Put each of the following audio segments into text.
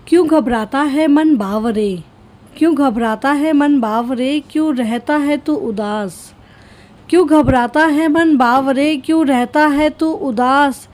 क्यों घबराता है मन बावरे, क्यों घबराता है मन बावरे, क्यों रहता है तू उदास। क्यों घबराता है मन बावरे, क्यों रहता है तू उदास।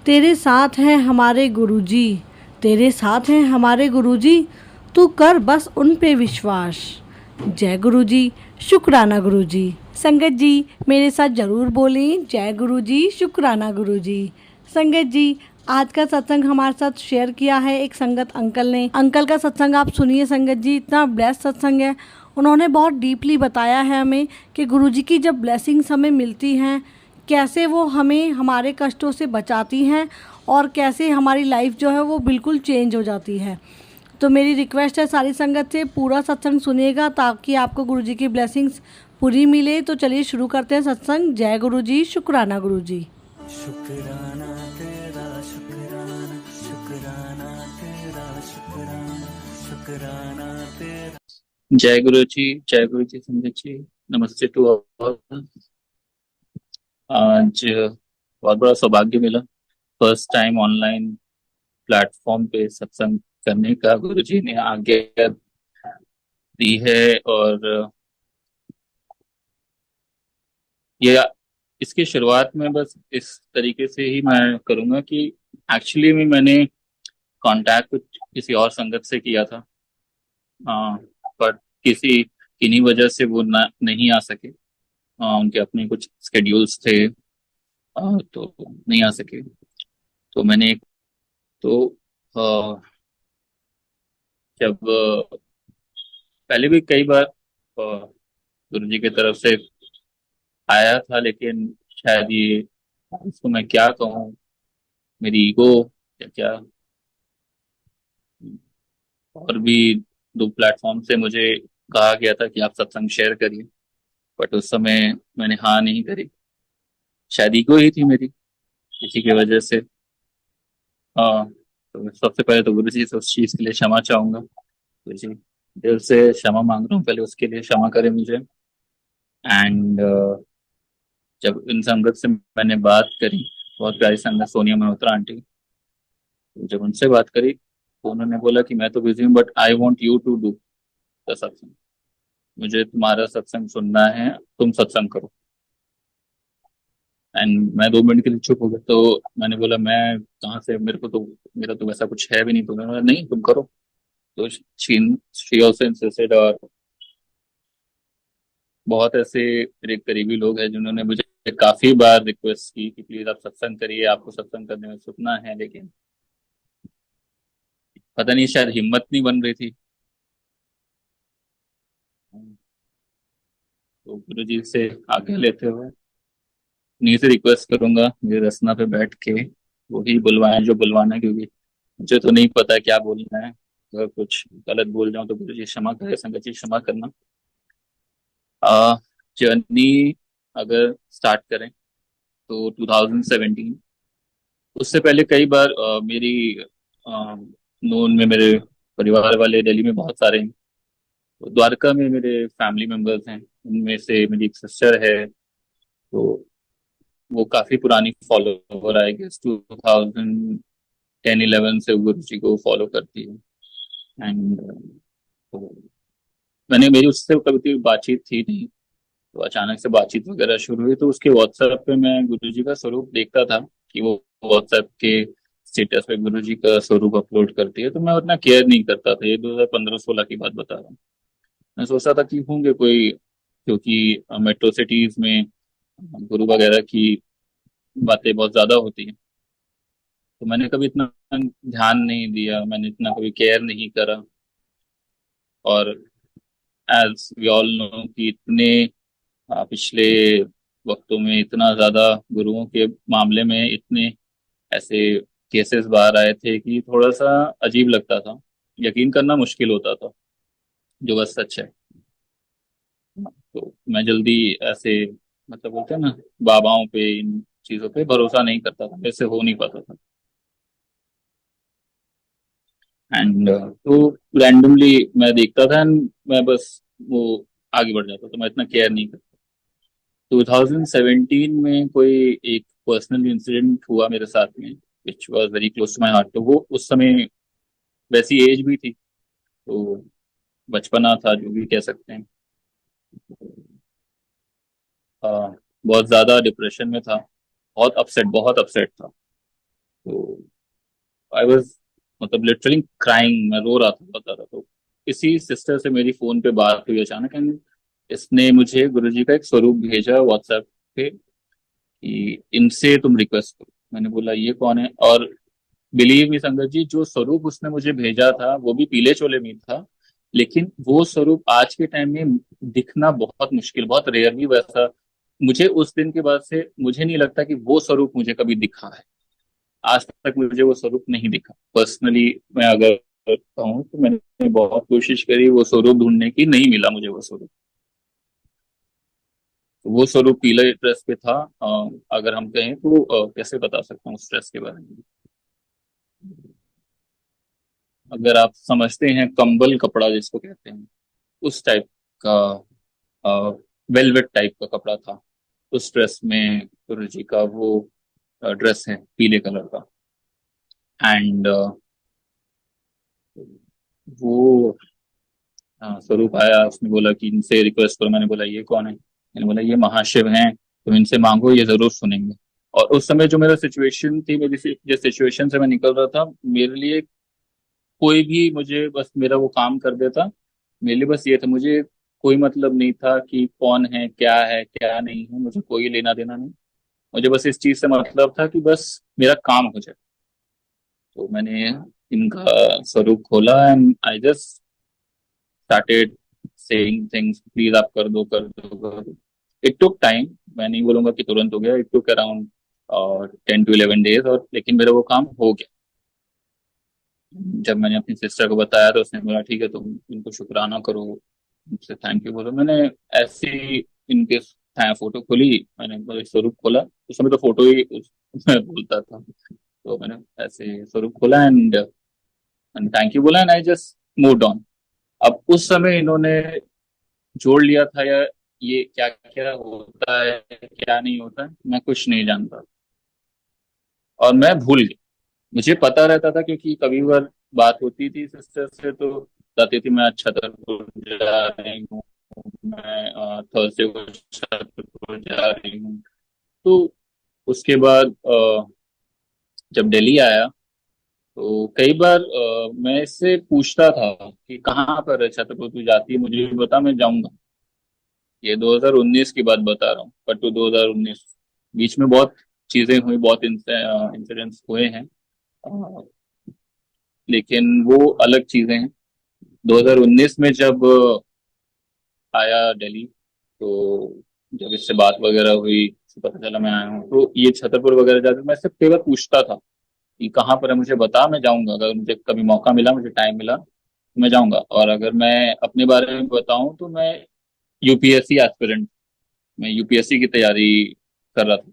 तेरे साथ हैं हमारे गुरुजी, तेरे साथ हैं हमारे गुरुजी, तू कर बस उन पे विश्वास। जय गुरुजी, शुक्राना गुरुजी। संगत जी मेरे साथ ज़रूर बोलें, जय गुरुजी, शुक्राना गुरुजी। संगत जी, आज का सत्संग हमारे साथ शेयर किया है एक संगत अंकल ने। अंकल का सत्संग आप सुनिए संगत जी, इतना ब्लेस्ड सत्संग है। उन्होंने बहुत डीपली बताया है हमें कि गुरुजी की जब ब्लेसिंग्स हमें मिलती हैं, कैसे वो हमें हमारे कष्टों से बचाती हैं और कैसे हमारी लाइफ जो है वो बिल्कुल चेंज हो जाती है। तो मेरी रिक्वेस्ट है सारी संगत से, पूरा सत्संग सुनिएगा ताकि आपको गुरुजी की ब्लेसिंग्स पूरी मिले। तो चलिए शुरू करते हैं सत्संग। जय गुरुजी, शुक्राना गुरुजी। शुक्राना तेरा शुक्राना, शुक्राना तेरा शुक्राना, शुक्राना तेरा। जय गुरु जी, जय गुरु जी, संगत जी, नमस्ते टू ऑल। आज बहुत बड़ा सौभाग्य मिला, फर्स्ट टाइम ऑनलाइन प्लेटफॉर्म पे सत्संग करने का गुरु जी ने आज्ञा दी है। और ये इसकी शुरुआत में बस इस तरीके से ही मैं करूंगा कि एक्चुअली में मैंने कांटेक्ट कुछ किसी और संगत से किया था, बट किन्हीं वजह से वो नहीं आ सके। उनके अपने कुछ स्केड्यूल्स थे, तो नहीं आ सके। तो मैंने तो अ, जब पहले भी कई बार गुरु जी की तरफ से आया था, लेकिन शायद ये, इसको मैं क्या कहूँ, मेरी ईगो या क्या। और भी दो प्लेटफॉर्म से मुझे कहा गया था कि आप सत्संग शेयर करिए, बट उस समय मैंने हाँ नहीं करी। शायद ईगो ही थी मेरी, इसी की वजह से। तो सबसे पहले तो गुरु जी से उस चीज के लिए क्षमा चाहूंगा। गुरु जी, दिल से क्षमा मांग रहा हूँ, पहले उसके लिए क्षमा करें मुझे। एंड जब इन संगत से मैंने बात करी, बहुत प्यारी संगत सोनिया मल्होत्रा आंटी, तो जब उनसे बात करी तो उन्होंने बोला कि मैं तो बिजी हूँ, but I want you to do the satsang. मुझे तुम्हारा सत्संग सुनना है, तुम सत्संग करो। एंड मैं 2 मिनट के लिए चुप हो गया। तो मैंने बोला मैं कहाँ से, मेरा तो वैसा कुछ है भी नहीं। तो मैंने बोला नहीं, तुम करो। तो शी ऑल्सो इंसिस्टेड। और बहुत ऐसे मेरे करीबी लोग हैं जिन्होंने मुझे काफी बार रिक्वेस्ट की कि प्लीज आप सत्संग करिए, आपको सत्संग करने में सुनना है, लेकिन पता नहीं शायद हिम्मत नहीं बन रही थी। तो गुरु जी से आज्ञा लेते हुए उन्हीं से रिक्वेस्ट करूंगा, मेरे रसना पे बैठ के वही बुलवाएं जो बुलवाना है, क्योंकि मुझे तो नहीं पता क्या बोलना है। अगर कुछ गलत बोल जाऊं तो गुरु जी क्षमा करे, संगत जी क्षमा करना। जर्नी अगर स्टार्ट करें तो 2017, उससे पहले कई बार मेरी नोन में मेरे परिवार वाले दिल्ली में बहुत सारे हैं। तो द्वारका में मेरे फैमिली मेंबर्स हैं, उनमें से मेरी एक सिस्टर है। तो वो काफी पुरानी फॉलोवर, आई गेस 2010-11 से गुरु जी को फॉलो करती है। एंड तो मेरी उससे कभी कोई बातचीत थी नहीं। तो अचानक से बातचीत वगैरह शुरू हुई, तो उसके व्हाट्सएप पे मैं गुरु जी का स्वरूप देखता था कि वो व्हाट्सएप के स्टेटस पे गुरु जी का स्वरूप अपलोड करती है। तो मैं उतना केयर नहीं करता था, ये 2015-16 की बात बता रहा हूँ। मैं सोचता था कि होंगे कोई, क्योंकि मेट्रो सिटीज में गुरु वगैरह की बातें बहुत ज्यादा होती हैं। तो मैंने कभी इतना ध्यान नहीं दिया, मैंने इतना कभी केयर नहीं करा। और एज वी ऑल नो कि इतने पिछले वक्तों में इतना ज्यादा गुरुओं के मामले में इतने ऐसे केसेस बाहर आए थे कि थोड़ा सा अजीब लगता था, यकीन करना मुश्किल होता था, जो बस सच है। तो मैं जल्दी ऐसे, मतलब बोलते हैं ना, बाबाओं पे, इन चीजों पे भरोसा नहीं करता था, मेरे से हो नहीं पाता था। एंड तो रैंडमली मैं देखता था एंड मैं बस वो आगे बढ़ जाता, तो मैं इतना केयर नहीं करता। 2017 में कोई एक पर्सनल इंसिडेंट हुआ मेरे साथ में, which was very close to my heart. तो वो उस समय वैसी एज भी थी, तो बचपना था, जो भी कह सकते हैं। अ, बहुत ज्यादा डिप्रेशन में था, बहुत अपसेट था। तो आई वॉज, मतलब लिटरली क्राइंग, मैं रो रहा था, बता रहा। तो इसी सिस्टर से मेरी फोन पे बात हुई अचानक, एंड इसने मुझे गुरुजी का एक स्वरूप भेजा व्हाट्सएप पे कि इनसे तुम रिक्वेस्ट करो। मैंने बोला ये कौन है? और बिलीव मी संगत जी, जो स्वरूप उसने मुझे भेजा था वो भी पीले चोले में था, लेकिन वो स्वरूप आज के टाइम में दिखना बहुत मुश्किल, बहुत रेयरली वैसा। मुझे उस दिन के बाद से मुझे नहीं लगता कि वो स्वरूप मुझे कभी दिखा है। आज तक मुझे वो स्वरूप नहीं दिखा पर्सनली। मैं अगर कहूँ तो मैंने बहुत कोशिश करी वो स्वरूप ढूंढने की, नहीं मिला मुझे वो स्वरूप। तो वो स्वरूप पीले ड्रेस पे था। अगर हम कहें तो कैसे बता सकता हूँ उस ड्रेस के बारे में। अगर आप समझते हैं कंबल कपड़ा जिसको कहते हैं, उस टाइप का, वेलवेट टाइप का कपड़ा था। उस ड्रेस में गुरु जी का वो ड्रेस है पीले कलर का। एंड वो स्वरूप आया, उसने बोला कि इनसे रिक्वेस्ट करो। मैंने बोला ये कौन है? मैंने बोला ये महाशिव हैं, तुम इनसे मांगो, ये जरूर सुनेंगे। और उस समय जो मेरा सिचुएशन थी, जिस सिचुएशन से मैं निकल रहा था, मेरे लिए कोई भी मुझे बस मेरा वो काम कर देता। मेरे लिए बस ये था, मुझे कोई मतलब नहीं था कि कौन है क्या नहीं है, मुझे कोई लेना देना नहीं। मुझे बस इस चीज से मतलब था कि बस मेरा काम हो जाए। तो मैंने इनका स्वरूप खोला and I just started saying things, please आप कर दो। इट टुक टाइम, मैं नहीं बोलूंगा कि तुरंत हो गया, it took around 10 to 11 days, और लेकिन मेरा वो काम हो गया। जब मैंने अपनी सिस्टर को बताया तो उसने बोला ठीक है, तुम इनको शुक्राना करो, उनसे थैंक यू बोलो। मैंने ऐसी इनके फोटो खोली, मैंने मतलब स्वरूप खोला। उस समय तो फोटो ही मैं बोलता था। तो मैंने ऐसे स्वरूप खोला एंड थैंक यू बोला, and I just moved on. अब उस समय इन्होंने जोड़ लिया था, या ये क्या क्या होता है क्या नहीं होता है, मैं कुछ नहीं जानता, और मैं भूल गया। मुझे पता रहता था क्योंकि कभी बार बात होती थी सिस्टर से, तो बताती थी मैं आज छतरपुर जा रही हूँ, मैं थर्सडे को छतरपुर जा रही हूँ। तो उसके बाद जब दिल्ली आया तो कई बार मैं इससे पूछता था कि कहाँ पर है छतरपुर, तू जाती है मुझे भी बता, मैं जाऊंगा। ये 2019 की बात बता रहा हूँ, पर टू 2019 बीच में बहुत चीजें हुई, बहुत इंसिडेंट्स हुए हैं। अ, लेकिन वो अलग चीजें हैं। 2019 में जब आया दिल्ली, तो जब इससे बात वगैरह हुई, इससे पता चला मैं आया हूँ, तो ये छतरपुर वगैरह जाकर मैं इससे कई बार पूछता था कि कहाँ पर है, मुझे बता, मैं जाऊंगा। अगर मुझे कभी मौका मिला, मुझे टाइम मिला तो मैं जाऊंगा। और अगर मैं अपने बारे में बताऊं तो मैं यूपीएससी एस्पिरेंट, मैं यूपीएससी की तैयारी कर रहा था।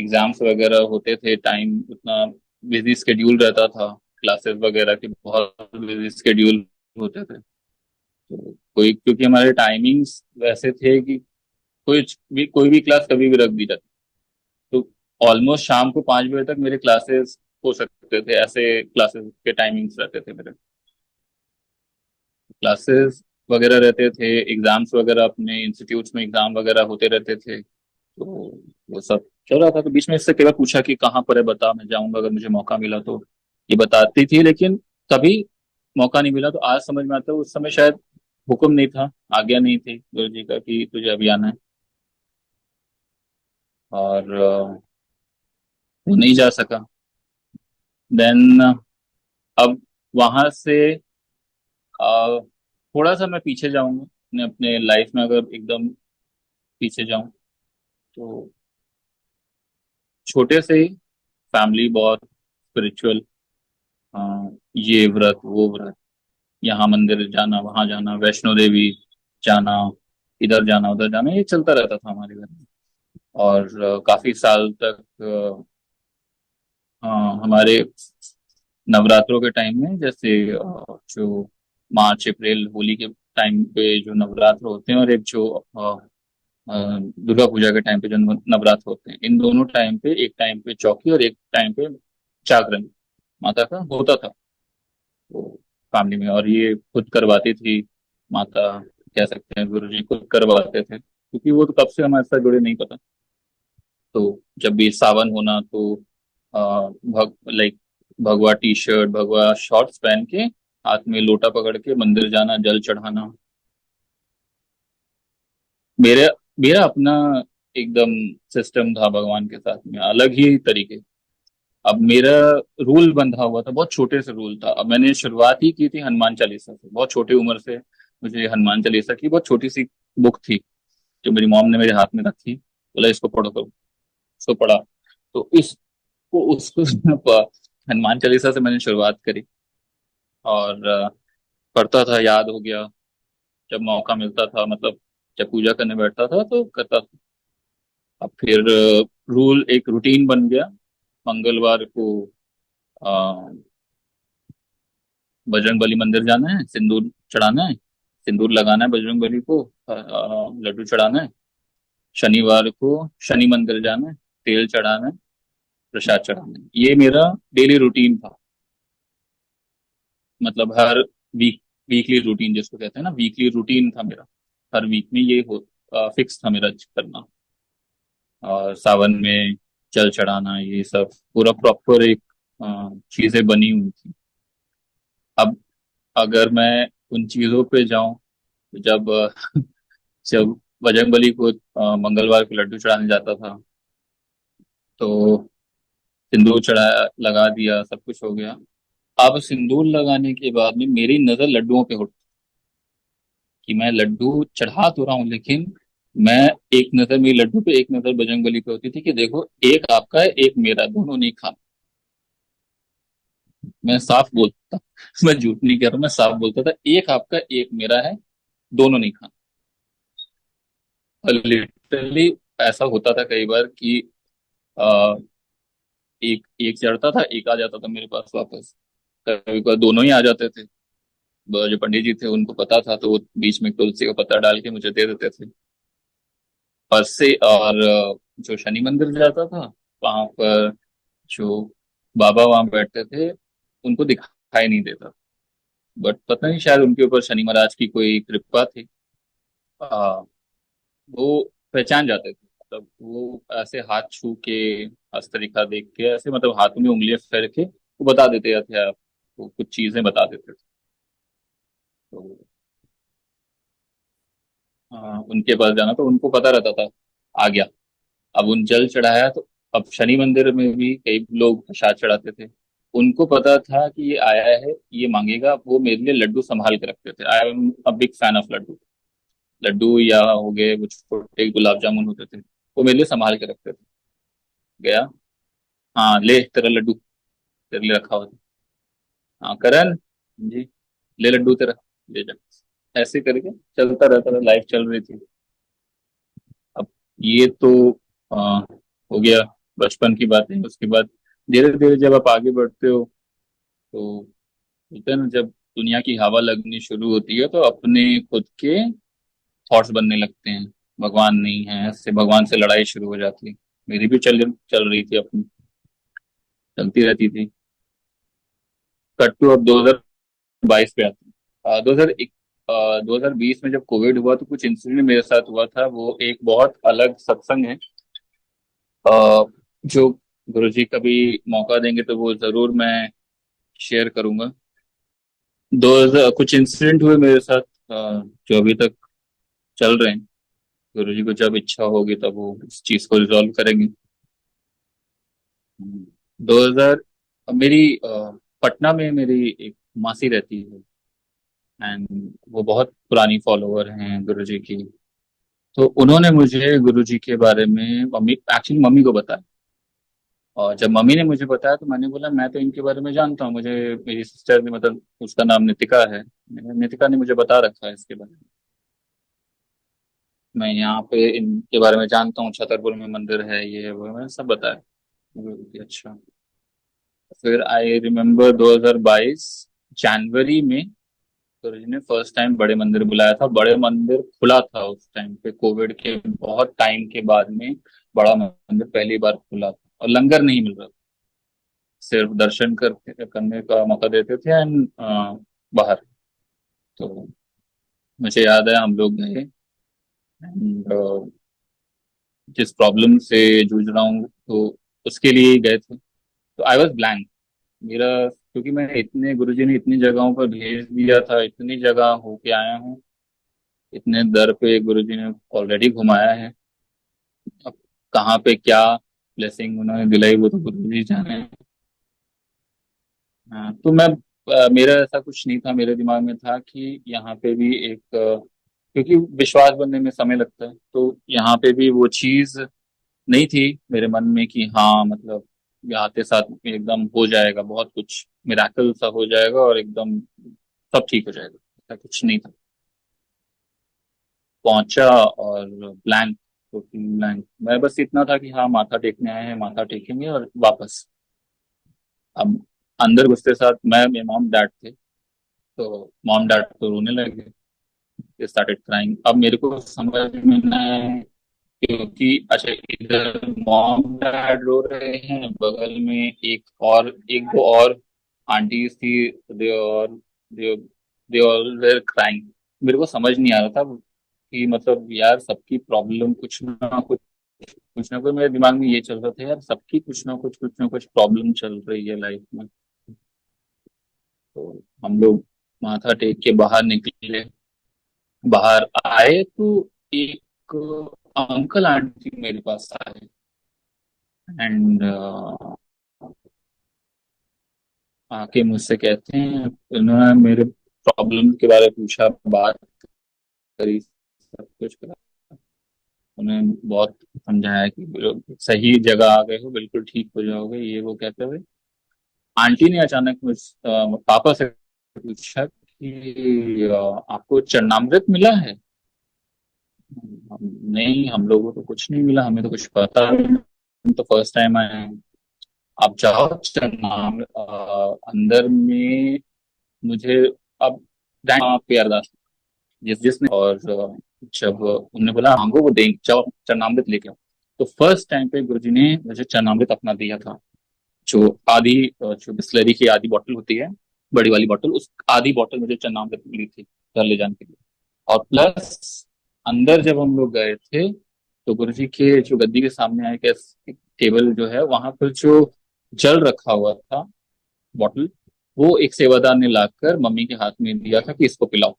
एग्जाम्स वगैरह होते थे, टाइम उतना बिजी स्केड्यूल रहता था, क्लासेस वगैरह के बहुत बिजी स्केड्यूल होते थे। तो क्योंकि हमारे टाइमिंग्स वैसे थे कि कोई भी क्लास कभी भी रख दी जाती। तो ऑलमोस्ट शाम को 5 बजे तक मेरे क्लासेस हो सकते थे, ऐसे क्लासेस के टाइमिंग्स रहते थे मेरे। क्लासेस वगैरह रहते थे, एग्जाम्स वगैरह, अपने इंस्टीट्यूट्स में एग्जाम वगैरह होते रहते थे। तो वो सब चल रहा था। तो बीच में इससे कई बार पूछा कि कहाँ पर है, बता, मैं जाऊंगा अगर मुझे मौका मिला तो। ये बताती थी, लेकिन कभी मौका नहीं मिला। तो आज समझ में आता है उस समय शायद हुक्म नहीं था, आज्ञा नहीं थी गुरु जी का कि तुझे अभी आना है। और वो नहीं जा सका। देन अब वहां से थोड़ा सा मैं पीछे जाऊंगा अपने अपने लाइफ में, अगर एकदम पीछे जाऊं तो छोटे से ही फैमिली बहुत स्पिरिचुअल, ये व्रत वो व्रत, यहाँ मंदिर जाना, वहां जाना, वैष्णो देवी जाना, इधर जाना उधर जाना, ये चलता रहता था हमारे घर में। और काफी साल तक हमारे नवरात्रों के टाइम में, जैसे जो मार्च अप्रैल होली के टाइम पे जो नवरात्र होते हैं, और एक जो दुर्गा पूजा के टाइम पे जो नवरात्र होते हैं, इन दोनों टाइम पे, एक टाइम पे चौकी और एक टाइम पे जागरण माता का होता था, तो फैमिली में। और ये खुद करवाती थी माता, कह सकते हैं गुरु जी खुद करवाते थे, क्योंकि वो तो कब से हमारे साथ जुड़े नहीं पता। तो जब भी सावन होना तो लाइक भगवा टी शर्ट, भगवा शॉर्ट्स पहन के, हाथ में लोटा पकड़ के मंदिर जाना, जल चढ़ाना। मेरे मेरा अपना एकदम सिस्टम था भगवान के साथ में, अलग ही तरीके। अब मेरा रूल बंधा हुआ था, बहुत छोटे से रूल था। अब मैंने शुरुआत ही की थी हनुमान चालीसा से, बहुत छोटी उम्र से मुझे हनुमान चालीसा की बहुत छोटी सी बुक थी, जो मेरी मॉम ने मेरे हाथ में रखी, बोला इसको पढ़ो करो, इसको पढ़ा। तो इसको उसको हनुमान चालीसा से मैंने शुरुआत करी, और पढ़ता था, याद हो गया। जब मौका मिलता था, मतलब जब पूजा करने बैठता था तो करता था। अब फिर रूल, एक रूटीन बन गया। मंगलवार को अ, बजरंग बली मंदिर जाना है, सिंदूर चढ़ाना है, सिंदूर लगाना है बजरंग बली को, लड्डू चढ़ाना है। शनिवार को शनि मंदिर जाना है, तेल चढ़ाना है, प्रसाद चढ़ाना है। ये मेरा डेली रूटीन था। मतलब हर वीकली रूटीन जिसको कहते हैं ना, वीकली रूटीन था मेरा। हर वीक में ये हो फिक्स था मेरा करना। और सावन में जल चढ़ाना, ये सब पूरा प्रॉपर एक चीजें बनी हुई थी। अब अगर मैं उन चीजों पे जाऊं, तो जब बजरंगबली को मंगलवार को लड्डू चढ़ाने जाता था, तो सिंदूर चढ़ा, लगा दिया, सब कुछ हो गया। अब सिंदूर लगाने के बाद में मेरी नजर लड्डुओं पे उठ, कि मैं लड्डू चढ़ा तो रहा हूँ, लेकिन मैं, एक नजर मेरी लड्डू पे, एक नजर बजरंगबली पे होती थी, कि देखो एक आपका है एक मेरा, दोनों नहीं खाना। मैं साफ बोलता मैं झूठ नहीं कह रहा हूँ, मैं साफ बोलता था, एक आपका एक मेरा है, दोनों नहीं खाना। और लिटरली ऐसा होता था कई बार कि आ, एक एक चढ़ता था, एक आ जाता था मेरे पास वापस। कभी कभी दोनों ही आ जाते थे। जो पंडित जी थे उनको पता था, तो वो बीच में तुलसी का पत्ता डाल के मुझे दे देते थे। और जो शनि मंदिर जाता था, वहां पर जो बाबा वहां बैठते थे, उनको दिखाई नहीं देता। बट पता नहीं, शायद उनके ऊपर शनि महाराज की कोई कृपा थी। आ, वो पहचान जाते थे, मतलब वो ऐसे हाथ छू के, हस्तरेखा देख के, ऐसे मतलब हाथों में उंगलियां फेर के वो बता देते थे आपको, कुछ चीजें बता देते थे। तो उनके पास जाना तो उनको पता रहता था, आ गया। अब उन जल चढ़ाया तो, अब शनि मंदिर में भी कई लोग प्रसाद चढ़ाते थे, उनको पता था कि ये आया है, ये मांगेगा, वो मेरे लिए लड्डू संभाल के रखते थे। I am a big fan of laddoo. लड्डू या हो गए वो छोटे गुलाब जामुन होते थे, वो मेरे लिए संभाल के रखते थे। गया, हाँ ले तेरा लड्डू, तेरे लिए रखा हुआ था। हाँ करण जी, ले लड्डू तेरा, ले जा। ऐसे करके चलता रहता था, लाइफ चल रही थी। अब ये तो हो गया बचपन की बातें। उसके बाद धीरे धीरे जब आप आगे बढ़ते हो, तो होता है ना, जब दुनिया की हवा लगनी शुरू होती है, तो अपने खुद के थॉट्स बनने लगते हैं। भगवान नहीं है, ऐसे भगवान से लड़ाई शुरू हो जाती है। मेरी भी चल चल रही थी अपनी, चलती रहती थी। कट टू अब 2022 पे आते हैं। 2020 में जब कोविड हुआ, तो कुछ इंसिडेंट मेरे साथ हुआ था। वो एक बहुत अलग सत्संग है, जो गुरुजी कभी मौका देंगे तो वो जरूर मैं शेयर करूंगा। 2000 कुछ इंसिडेंट हुए मेरे साथ, जो अभी तक चल रहे हैं। गुरुजी को जब इच्छा होगी तब वो इस चीज को रिजॉल्व करेंगे। 2000, मेरी पटना में मेरी एक मासी रहती है, एंड वो बहुत पुरानी फॉलोवर हैं गुरुजी की। तो उन्होंने मुझे गुरुजी के बारे में, मम्मी, एक्चुअली मम्मी को बताया। और जब मम्मी ने मुझे बताया, तो मैंने बोला मैं तो इनके बारे में जानता हूँ, मुझे मेरी सिस्टर ने, मतलब उसका नाम नितिका है, नितिका ने मुझे बता रखा है इसके बारे में। मैं यहाँ पे इनके बारे में जानता हूँ, छतरपुर में मंदिर है, ये है, वो है, मैंने सब बताया। मुझे बोली, अच्छा। फिर आई रिमेम्बर 2022 जनवरी में गुरु जी ने फर्स्ट टाइम बड़े मंदिर बुलाया था। बड़े मंदिर खुला था उस टाइम पे, कोविड के बहुत टाइम के बाद में बड़ा मंदिर पहली बार खुला था, और लंगर नहीं मिल रहा था, सिर्फ दर्शन करने का मौका देते थे एंड बाहर। तो मुझे याद है हम लोग गए एंड जिस प्रॉब्लम से जूझ रहा हूँ तो उसके लिए ही गए थे। तो आई वॉज ब्लैंक मेरा, क्योंकि मैं इतने, गुरुजी ने इतनी जगहों पर भेज दिया था, इतनी जगह होके आया हूँ, इतने दर पे गुरुजी ने ऑलरेडी घुमाया है। अब कहाँ पे क्या ब्लेसिंग उन्होंने दिलाई वो तो गुरुजी जाने। हाँ, तो मैं मेरा ऐसा कुछ नहीं था, मेरे दिमाग में था कि यहाँ पे भी एक क्योंकि विश्वास बनने में समय लगता है, तो यहाँ पे भी वो चीज नहीं थी मेरे मन में कि हाँ मतलब ये आते साथ एकदम हो जाएगा, बहुत कुछ मिराकल सा हो जाएगा और एकदम सब ठीक हो जाएगा, ऐसा कुछ नहीं था। पहुंचा और ब्लैंक, टोटल ब्लैंक। मैं बस इतना था कि हाँ माथा टेकने आए हैं, माथा टेकेंगे और वापस। अब अंदर घुसते साथ मैं, मेरे मॉम डैड थे, तो मॉम डैड तो रोने लगे, स्टार्टेड क्राइंग। अब मेरे को समझ में ना आया, क्योंकि अच्छा इधर मॉम डैड रो रहे हैं, बगल में एक दो और आंटीज थी, दे और दे ऑल वेर क्राइंग। मेरे को समझ नहीं आ रहा था कि मतलब यार सबकी प्रॉब्लम कुछ ना कुछ मेरे दिमाग में ये चल रहा था, यार सबकी कुछ ना कुछ प्रॉब्लम चल रही है लाइफ में। तो हम लोग माथा टेक के बाहर निकले। बाहर आए तो एक अंकल आंटी मेरे पास आए एंड आके मुझसे कहते हैं, उन्होंने मेरे प्रॉब्लम के बारे में पूछा, बात करी, सब कुछ करा। उन्हें बहुत समझाया कि सही जगह आ गए हो, बिल्कुल ठीक हो जाओगे, ये वो कहते हुए आंटी ने अचानक पापा से पूछा कि आपको चरणामृत मिला है? नहीं, हम लोगों को कुछ नहीं मिला, हमें तो कुछ पता नहीं, हम तो फर्स्ट टाइम आए हैं। आप जाओ चरणामृत अंदर में, मुझे अब पे अरदास जिसने, और जब उन्होंने बोला मांगो वो देंगे, जाओ चरणामृत लेके आओ। तो फर्स्ट टाइम पे गुरुजी ने मुझे चरणामृत अपना दिया था। जो जो बिस्लरी की आधी बोतल होती है, बड़ी वाली बोतल, उस आधी बोतल मुझे चरणामृत मिली थी घर ले जाने के लिए। और प्लस अंदर जब हम लोग गए थे तो गुरुजी के जो गद्दी के सामने आए, एक टेबल जो है वहां पर जो जल रखा हुआ था, बॉटल, वो एक सेवादार ने लाकर मम्मी के हाथ में दिया था कि इसको पिलाओ।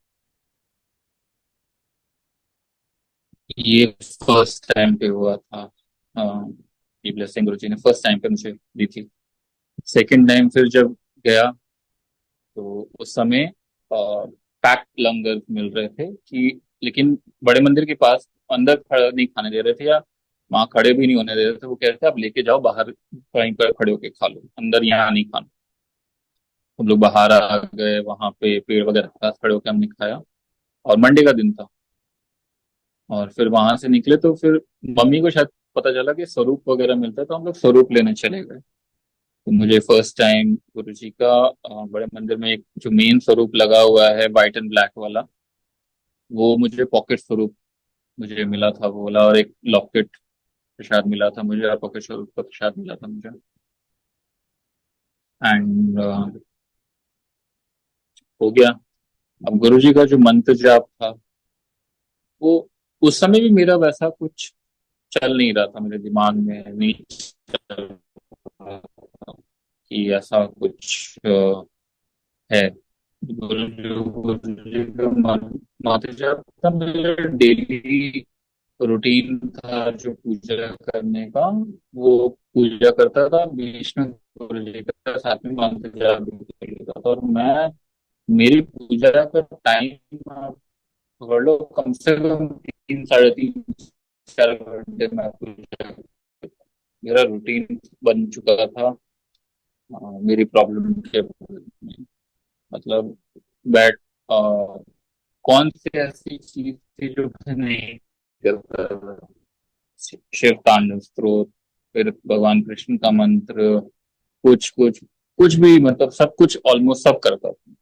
ये फर्स्ट टाइम पे हुआ था। ये ब्लेसिंग गुरुजी ने फर्स्ट टाइम पे मुझे दी थी। सेकंड टाइम फिर जब गया तो उस समय पैक्ड लंगर मिल रहे थे कि, लेकिन बड़े मंदिर के पास अंदर खड़ा नहीं खाने दे रहे थे, या वहां खड़े भी नहीं होने दे रहे थे। वो कह रहे थे आप लेके जाओ बाहर, कहीं पर खड़े होके खा लो, अंदर यहाँ नहीं खाना। हम लोग बाहर आ गए, वहां पे पेड़ वगैरह के पास खड़े होकर हमने खाया, और मंडे का दिन था। और फिर वहां से निकले तो फिर मम्मी को शायद पता चला कि स्वरूप वगैरह मिलता है, तो हम लोग स्वरूप लेने चले गए। तो मुझे फर्स्ट टाइम गुरु जी का बड़े मंदिर में एक जो मेन स्वरूप लगा हुआ है व्हाइट एंड ब्लैक वाला, वो मुझे पॉकेट स्वरूप मुझे मिला था वो वाला, और एक लॉकेट प्रसाद मिला था मुझे, और पॉकेट स्वरूप का प्रसाद मिला था मुझे। एंड हो गया। अब गुरु जी का जो मंत्र जाप था, वो उस समय भी मेरा वैसा कुछ चल नहीं रहा था, मेरे दिमाग में नहीं चल रहा था कि ऐसा कुछ है। गुरु जी का मंत्र जाप था, मेरा डेली रूटीन था जो पूजा करने का, वो पूजा करता था, बीच में गुरु जी का साथ में मंत्र जाप भी कर लेता था। और मैं, मेरी पूजा का टाइम पकड़ लो, कम से कम 3 साढ़े 3 4 घंटे मैं पूजा, मेरा रूटीन बन चुका था मेरी प्रॉब्लम के बारे में। मतलब बैट कौन सी ऐसी चीज थी जो मैं नहीं करता था? शिव तांडव स्तोत्र, फिर भगवान कृष्ण का मंत्र, कुछ कुछ कुछ भी, मतलब सब कुछ ऑलमोस्ट सब करता था।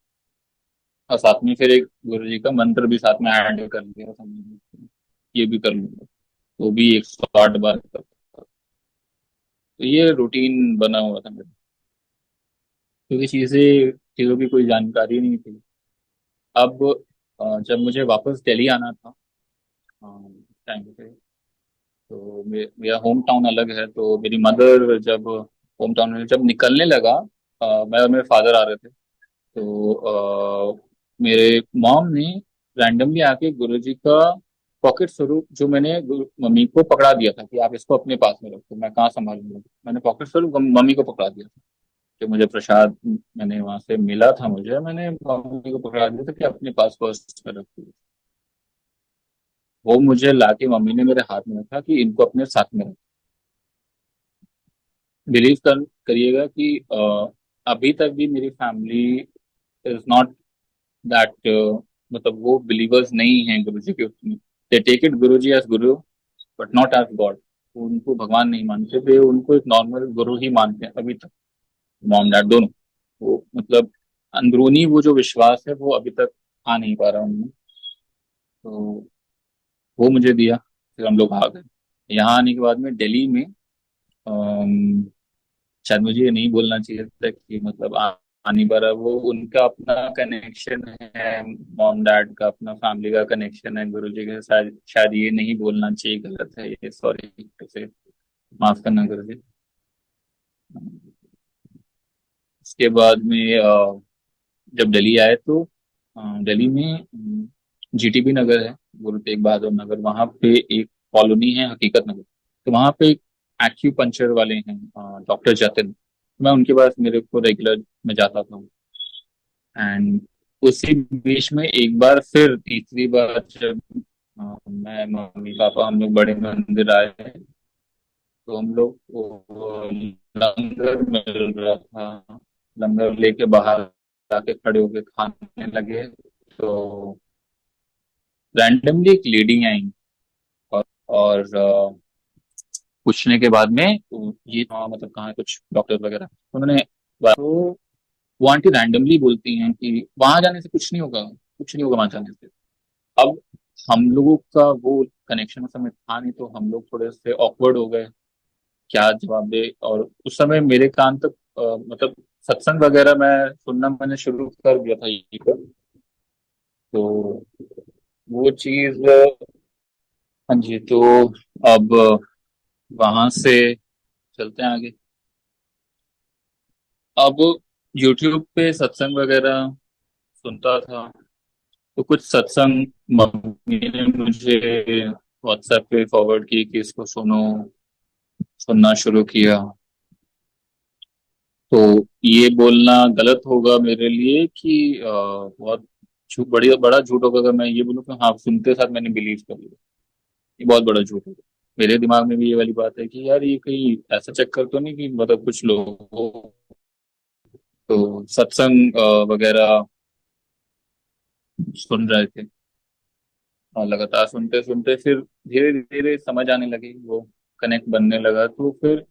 और साथ में फिर एक गुरु जी का मंत्र भी साथ में ऐड कर दिया, समझ लो। ये भी कर लूंगा, वो भी 108 बार कर। तो ये रूटीन बना हुआ था मेरा, क्योंकि चीज़ों की कोई जानकारी नहीं थी। अब जब मुझे वापस दिल्ली आना था टाइम पे, तो मेरा होम टाउन अलग है, तो मेरी मदर जब होम टाउन में जब निकलने लगा, मैं और मेरे फादर आ रहे थे, तो मेरे मॉम ने रैंडमली आके गुरुजी का पॉकेट स्वरूप, जो मैंने मम्मी को पकड़ा दिया था कि आप इसको अपने पास में रखो, मैं कहाँ संभालूंगा, मैंने पॉकेट स्वरूप मम्मी को पकड़ा दिया था। जो मुझे प्रसाद मैंने वहां से मिला था, मुझे मैंने मम्मी को पकड़ा दिया था कि अपने पास पर्स में रखो। वो मुझे लाके मम्मी ने मेरे हाथ में रखा कि इनको अपने साथ में रखो। बिलीव करिएगा कि अभी तक भी मेरी फैमिली इज नॉट दैट, मतलब वो बिलीवर्स नहीं हैं गुरु जी के उसमें। They take it Guru ji as Guru, but not as God. वो उनको भगवान नहीं मानते थे, उनको एक नॉर्मल गुरु ही मानते हैं अभी तक, मॉम डैड दोनों। वो मतलब अंदरूनी वो जो विश्वास है वो अभी तक आ नहीं पा रहा उनमें। तो वो मुझे दिया, फिर हम लोग आ गए। यहाँ आने के बाद में दिल्ली में, शायद मुझे ये नहीं बोलना चाहिए था कि मतलब आनी बारा, वो उनका अपना कनेक्शन है, मॉम डैड का अपना फैमिली का कनेक्शन है गुरु जी के साथ। शायद ये नहीं बोलना चाहिए, गलत है ये, सॉरी, उसे माफ करना गुरु जी। उसके बाद में जब दिल्ली आए तो दिल्ली में जीटीबी नगर है, गुरु तेग बहादुर नगर, वहाँ पे एक कॉलोनी है हकीकत नगर। तो वहाँ पे एक एक्यूपंक्चर वाले हैं, डॉक्टर जतिन। मैं उनके पास, मेरे को रेगुलर मैं जाता था। एंड उसी बीच में एक बार, फिर तीसरी बार जब मैं मम्मी पापा हम लोग बड़े मंदिर आए, तो हम लोग वो लंगर मिल रहा था, लंगर लेके बाहर जाके खड़े होके खाने लगे। तो रैंडमली एक लेडी आई, और पूछने के बाद में ये मतलब कहाँ है कुछ डॉक्टर वगैरह, उन्होंने तो वो आंटी रैंडमली बोलती हैं कि वहां जाने से कुछ नहीं होगा, कुछ नहीं होगा वहां जाने से। अब हम लोगों का वो कनेक्शन उस समय था नहीं, तो हम लोग थोड़े से ऑकवर्ड हो गए, क्या जवाब दे। और उस समय मेरे कान तक मतलब सत्संग वगैरह मैं सुनना मैंने शुरू कर दिया था यहीं पर। तो वो चीज, हाँ जी। तो अब वहां से चलते हैं आगे। अब यूट्यूब पे सत्संग वगैरह सुनता था, तो कुछ सत्संग मम्मी ने मुझे व्हाट्सएप पे फॉरवर्ड की कि इसको सुनो, सुनना शुरू किया। तो ये बोलना गलत होगा मेरे लिए कि बहुत बड़ा झूठ होगा अगर मैं ये बोलूँ कि हाँ सुनते साथ मैंने बिलीव कर लिया। ये बहुत बड़ा झूठ होगा। मेरे दिमाग में भी ये वाली बात है कि यार ये कहीं ऐसा चक्कर तो नहीं कि मतलब कुछ लोग तो सत्संग वगैरह सुन रहे थे, और लगातार सुनते सुनते फिर धीरे धीरे समझ आने लगी, वो कनेक्ट बनने लगा। तो फिर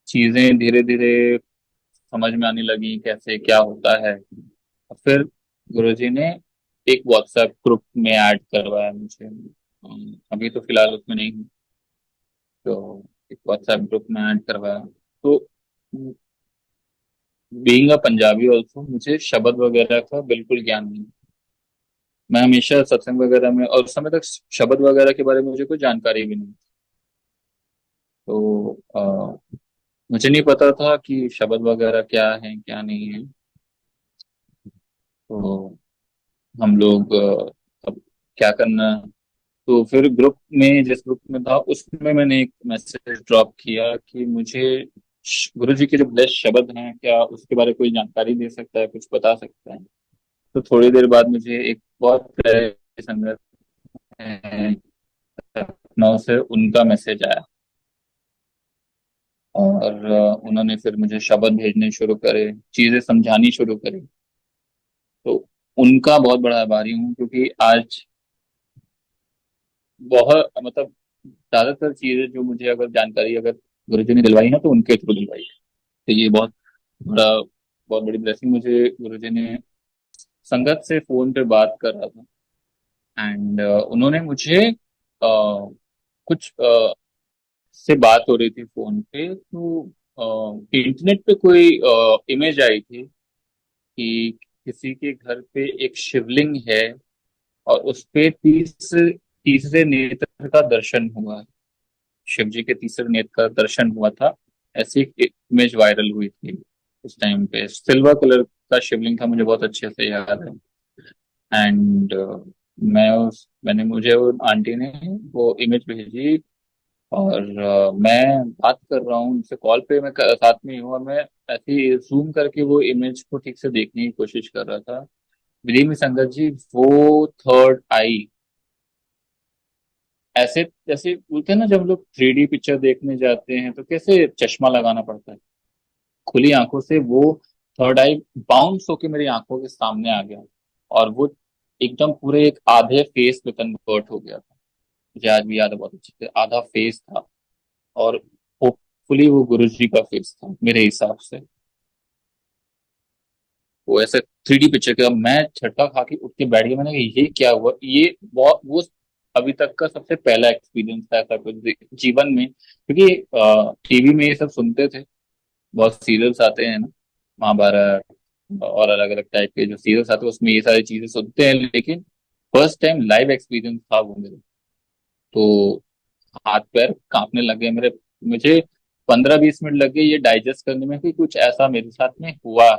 चीजें धीरे धीरे समझ में आने लगी कैसे क्या होता है। और फिर गुरुजी ने एक व्हाट्सएप ग्रुप में ऐड करवाया मुझे। अभी तो फिलहाल उसमें नहीं हूँ, तो एक व्हाट्सएप ग्रुप में ऐड करवाया। तो बीइंग अ पंजाबी ऑल्सो, मुझे शब्द वगैरह का बिल्कुल ज्ञान नहीं। मैं हमेशा सत्संग वगैरह में, और उस समय तक शब्द वगैरह के बारे में मुझे कोई जानकारी भी नहीं। तो मुझे नहीं पता था कि शब्द वगैरह क्या है क्या नहीं है। तो हम लोग अब क्या करना। तो फिर ग्रुप में, जिस ग्रुप में था उसमें मैंने एक मैसेज ड्रॉप किया कि मुझे गुरु जी के जो ब्लेस शब्द हैं, क्या उसके बारे में कोई जानकारी दे सकता है, कुछ बता सकता है। तो थोड़ी देर बाद मुझे एक बहुत प्यारे संगत है लखनऊ से, उनका मैसेज आया। और उन्होंने फिर मुझे शब्द भेजने शुरू करे, चीजें समझानी शुरू करी। तो उनका बहुत बड़ा आभारी हूँ, क्योंकि आज बहुत मतलब ज्यादातर चीजें जो मुझे अगर जानकारी अगर गुरुजी ने दिलवाई है तो उनके थ्रू दिलवाई है। तो ये बहुत बड़ा, बहुत बड़ी ब्लेसिंग मुझे गुरुजी ने संगत से फोन पे बात कर रहा था, एंड उन्होंने मुझे कुछ से बात हो रही थी फोन पे, तो इंटरनेट पे कोई इमेज आई थी कि किसी के घर पे एक शिवलिंग है और उस पे तीसरे नेत्र का दर्शन हुआ है। शिव जी के तीसरे नेत्र का दर्शन हुआ था, ऐसी एक इमेज वायरल हुई थी। उस टाइम पे सिल्वर कलर का शिवलिंग था, मुझे बहुत अच्छे से याद है। एंड मैंने मुझे वो आंटी ने वो इमेज भेजी, और मैं बात कर रहा हूँ उनसे कॉल पे, साथ में ही हूँ, और मैं ऐसे ही जूम करके वो इमेज को ठीक से देखने की कोशिश कर रहा था। बिलीव मी संगत जी, वो थर्ड आई ऐसे, जैसे बोलते हैं ना, जब हम लोग 3D पिक्चर देखने जाते हैं तो कैसे चश्मा लगाना पड़ता है, खुली आंखों से वो थर्ड आई बाउंस होके मेरी आंखों के सामने आ गया। और वो एकदम पूरे एक आधे फेस पे कन्वर्ट हो गया था। मुझे आज भी याद है बहुत अच्छे से, आधा फेस था। और होपफुली वो गुरु जी का फेस था मेरे हिसाब से। वो ऐसे 3D पिक्चर के, अब मैं झटका खा के उठ के बैठ गया। मैंने कहा ये क्या हुआ, ये बहुत वो अभी तक का सबसे पहला एक्सपीरियंस था ऐसा कुछ जीवन में, क्योंकि टीवी में ये सब सुनते थे, बहुत सीरियल्स आते हैं ना, महाभारत और अलग अलग टाइप के जो सीरियल्स आते हैं उसमें ये सारी चीजें सुनते हैं, लेकिन फर्स्ट टाइम लाइव एक्सपीरियंस था वो मेरे। तो हाथ पैर कांपने लगे मेरे, मुझे 15-20 मिनट लग गए ये डाइजेस्ट करने में कि कुछ ऐसा मेरे साथ में हुआ।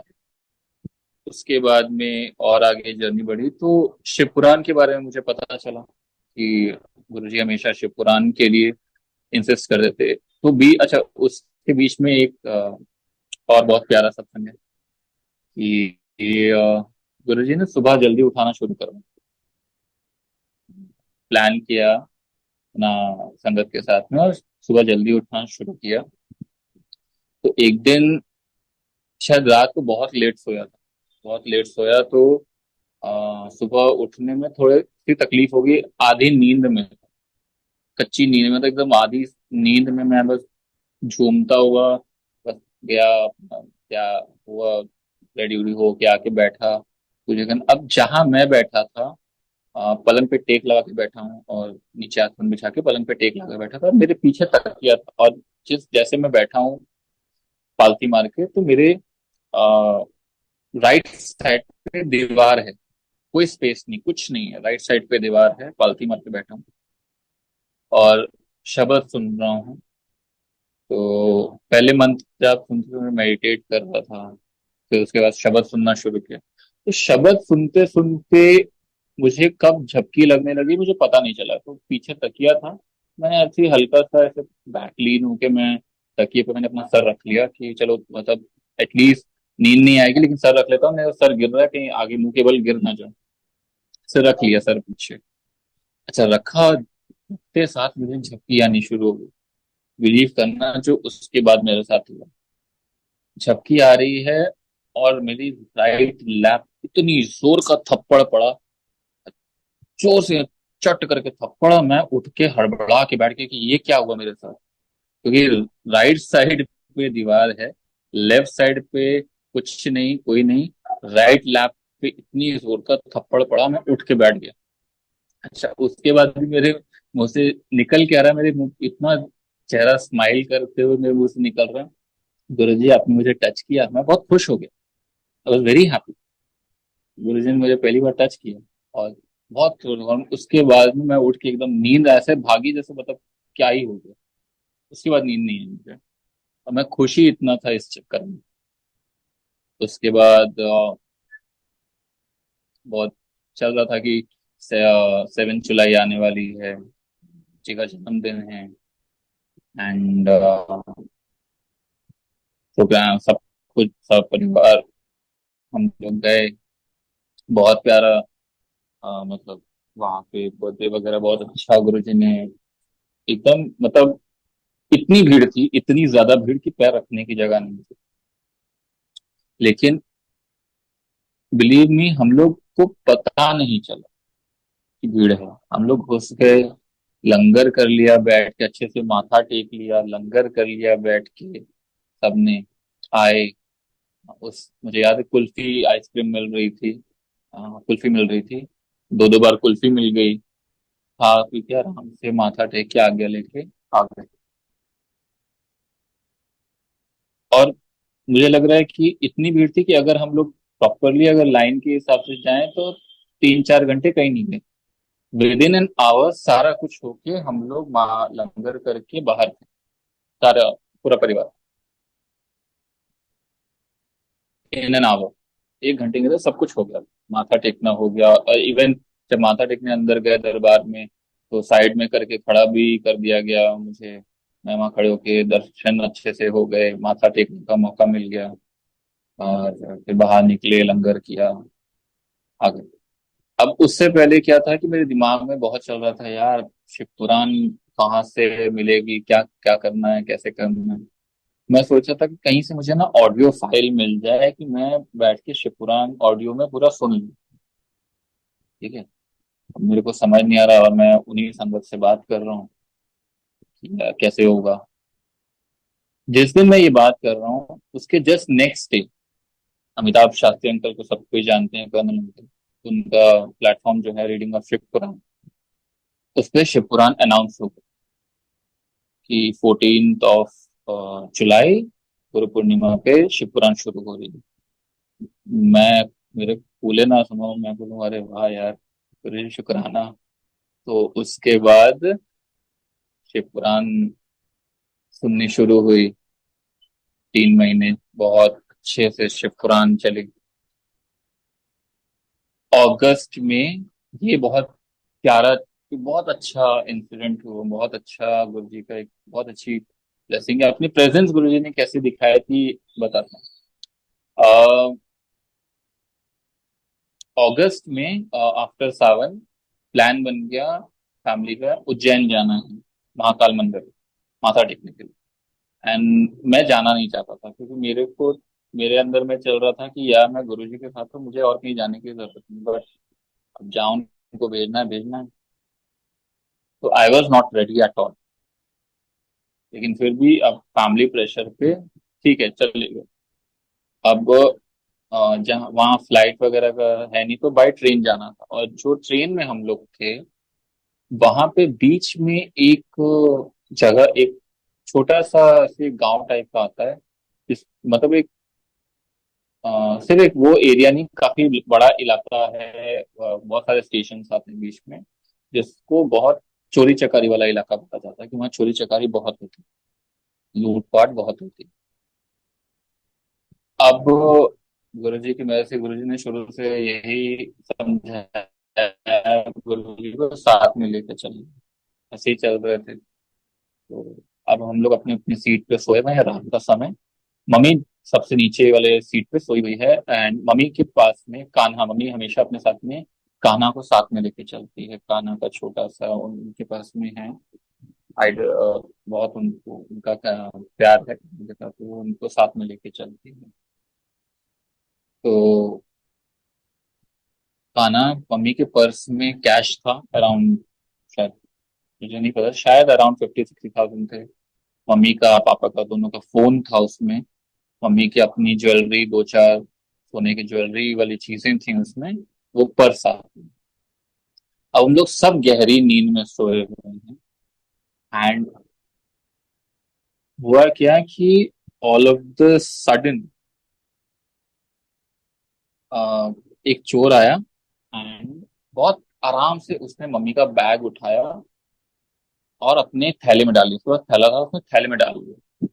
उसके बाद में और आगे जर्नी बढ़ी तो शिवपुराण के बारे में मुझे पता चला कि गुरुजी हमेशा शिवपुराण के लिए इंसिस्ट करते थे। तो भी अच्छा, उसके बीच में एक और बहुत प्यारा सत्संग है कि गुरुजी ने सुबह जल्दी उठाना शुरू करा, प्लान किया अपना संगत के साथ में, और सुबह जल्दी उठना शुरू किया। तो एक दिन शायद रात को बहुत लेट सोया था, बहुत लेट सोया, तो सुबह उठने में थोड़ी सी तकलीफ होगी। आधी नींद में, कच्ची नींद में, तो एकदम आधी नींद में मैं बस झूमता हुआ बस गया अपना, क्या हुआ, रेडी उडी हो के आके बैठा पूजा करने। अब जहां मैं बैठा था, पलंग पे टेक लगा के बैठा हूँ, और नीचे आसमान बिछा के पलंग पे टेक लगा के बैठा था, मेरे पीछे तकिया था, और जिस जैसे मैं बैठा हूँ पालती मार के, तो मेरे राइट साइड पे दीवार है, कोई स्पेस नहीं, कुछ नहीं है, राइट साइड पे दीवार है, पालती मार के बैठा हूँ और शब्द सुन रहा हूँ। तो पहले मंत्र जब सुनते हुए मेडिटेट कर रहा था, फिर उसके बाद शब्द सुनना शुरू किया। तो शब्द सुनते सुनते मुझे कब झपकी लगने लगी मुझे पता नहीं चला। तो पीछे तकिया था, मैंने ऐसे ही हल्का सा ऐसे बैक लीन होके मैं तकिए पे मैंने अपना सर रख लिया कि चलो मतलब एटलीस्ट नींद नहीं आएगी, लेकिन सर रख लेता हूँ, मेरा सर गिर रहा है कहीं आगे मुंह के बल गिर ना जाए। सर रख लिया, सर पीछे। अच्छा रखा, रखते साथ मुझे झपकी आनी शुरू हो गई। बिलीव करना जो उसके बाद मेरे साथ हुआ, झपकी आ रही है और मेरी राइट लैप इतनी जोर का थप्पड़ पड़ा, जोर से चट करके थप्पड़, मैं उठ के हड़बड़ा के बैठ गया कि ये क्या हुआ मेरे साथ। क्योंकि राइट साइड पे दीवार है, लेफ्ट साइड पे कुछ नहीं, कोई नहीं, राइट लैप पे इतनी जोर का थप्पड़ पड़ा, मैं उठ के बैठ गया। अच्छा उसके बाद भी मेरे मुंह से निकल के आ रहा है, मेरे मुंह इतना चेहरा स्माइल करते हुए मेरे मुंह से निकल रहा है, गुरुजी आपने मुझे टच किया, मैं बहुत खुश हो गया, आई वॉज वेरी हैप्पी। गुरुजी ने मुझे पहली बार टच किया, और बहुत, और उसके बाद में मैं उठ के एकदम नींद ऐसे भागी जैसे मतलब क्या ही हो गया। उसके बाद नींद नहीं आई मुझे, और मैं खुशी इतना था इस चक्कर में। उसके बाद बहुत चल रहा था कि 7 जुलाई आने वाली है, जी का जन्मदिन है, एंड प्रोग्राम सब कुछ, सब परिवार हम लोग गए, बहुत प्यारा। मतलब वहाँ पे बर्थडे वगैरह बहुत अच्छा, गुरुजी ने एकदम मतलब, इतनी भीड़ थी, इतनी ज्यादा भीड़ की पैर रखने की जगह नहीं थी। लेकिन बिलीव मी हम लोग को पता नहीं चला कि भीड़ है। हम लोग घुस गए, लंगर कर लिया बैठ के, अच्छे से माथा टेक लिया, लंगर कर लिया बैठ के सबने। आए, उस मुझे याद है कुल्फी आइसक्रीम मिल रही थी, कुल्फी मिल रही थी। दो दो बार कुल्फी मिल गई। खा पी के आराम से माथा टेक के आगे लेके आ गए। और मुझे लग रहा है कि इतनी भीड़ थी कि अगर हम लोग प्रॉपरली अगर लाइन के हिसाब से जाएं तो 3-4 घंटे कहीं नहीं गए। विद इन एन आवर सारा कुछ होके हम लोग वहां लंगर करके बाहर थे, सारा पूरा परिवार। इन एन आवर 1 घंटे के अंदर सब कुछ हो गया। माथा टेकना हो गया, और इवन जब माथा टेकने अंदर गए दरबार में तो साइड में करके खड़ा भी कर दिया गया मुझे। मैं वहां खड़े होके दर्शन अच्छे से हो गए, माथा टेकने का मौका मिल गया। और फिर बाहर निकले, लंगर किया, आ गए। अब उससे पहले क्या था कि मेरे दिमाग में बहुत चल रहा था, यार शिव पुराण कहाँ से मिलेगी, क्या क्या करना है, कैसे करना है। मैं सोचा था कि कहीं से मुझे ना ऑडियो फाइल मिल जाए कि मैं बैठ के शिव पुराण ऑडियो में पूरा सुन लूं। ठीक है। अब मेरे को समझ नहीं आ रहा, और मैं उन्हीं संगत से बात कर रहा हूँ कि कैसे होगा। जिस दिन मैं ये बात कर रहा हूँ उसके just next day Amitabh Shastri uncle को सब कोई जानते हैं, कर्नल अंकल। उनका प्लेटफॉर्म जो है रीडिंग ऑफ शिव पुराण, उस पर शिव पुराण अनाउंस हो गया कि 14 जुलाई गुरु पूर्णिमा पे शिव पुराण शुरू हो रही है। मैं, मेरे फूले ना सुनो, मैं बोलूँ अरे वाह यार, तुझे शुक्राना। तो उसके बाद शिव पुराण सुननी शुरू हुई। 3 महीने बहुत अच्छे से शिव पुराण चली। अगस्त में ये बहुत प्यारा, बहुत अच्छा इंसिडेंट हुआ, बहुत अच्छा गुरु जी का एक बहुत अच्छी ब्लेसिंग है। अपनी प्रेजेंस गुरु जी ने कैसे दिखाई थी बताता हूँ। अगस्त में आफ्टर सावन प्लान बन गया फैमिली का, उज्जैन जाना है महाकाल मंदिर माथा टेकने के लिए। एंड मैं जाना नहीं चाहता था क्योंकि मेरे अंदर में चल रहा था कि यार मैं गुरुजी के साथ हूँ, मुझे और कहीं जाने की जरूरत नहीं, बट अब जाऊं, उनको भेजना है भेजना है। तो I was not ready at all. लेकिन फिर भी अब फैमिली प्रेशर पे ठीक है चले गए। अब जहाँ वहाँ फ्लाइट वगैरह का है नहीं, तो बाय ट्रेन जाना था। और जो ट्रेन में हम लोग थे वहां पे बीच में एक जगह, एक छोटा सा ऐसे गांव टाइप का आता है। इस मतलब एक सिर्फ एक वो एरिया नहीं, काफी बड़ा इलाका है। बहुत सारे स्टेशन आते हैं बीच में, जिसको बहुत चोरी चकारी वाला इलाका बताया जाता है कि वहाँ चोरी चकारी बहुत होती है, लूटपाट बहुत होती है। अब गुरुजी की वजह से गुरुजी ने शुरू से यही समझाया, गुरुजी को साथ में लेकर चलना। ऐसे ही चल रहे थे। तो अब हम लोग अपनी अपनी सीट पे सोए हुए हैं, रात का समय। मम्मी सबसे नीचे वाले सीट पे सोई हुई है, एंड मम्मी के पास में कान्हा, मम्मी हमेशा अपने साथ में कान्हा को साथ में लेके चलती है। कान्हा का छोटा सा उनके पास में है हाइड, बहुत उनको उनका प्यार है उनके साथ, तो वो उनको साथ में लेके चलती है। तो कान्हा, मम्मी के पर्स में कैश था अराउंड, शायद, मुझे नहीं पता, शायद अराउंड 50-60 थाउजेंड थे। मम्मी का पापा का दोनों का फोन था उसमें। मम्मी की अपनी ज्वेलरी, दो चार सोने की ज्वेलरी वाली चीजें थी उसमें, वो पर्स आ। अब हम लोग सब गहरी नींद में सोए हुए हैं। एंड हुआ क्या कि ऑल ऑफ द सडन एक चोर आया, एंड बहुत आराम से उसने मम्मी का बैग उठाया और अपने थैले में डाल दिया। उसके बाद थैला था, उसने थैले में डाल दिया।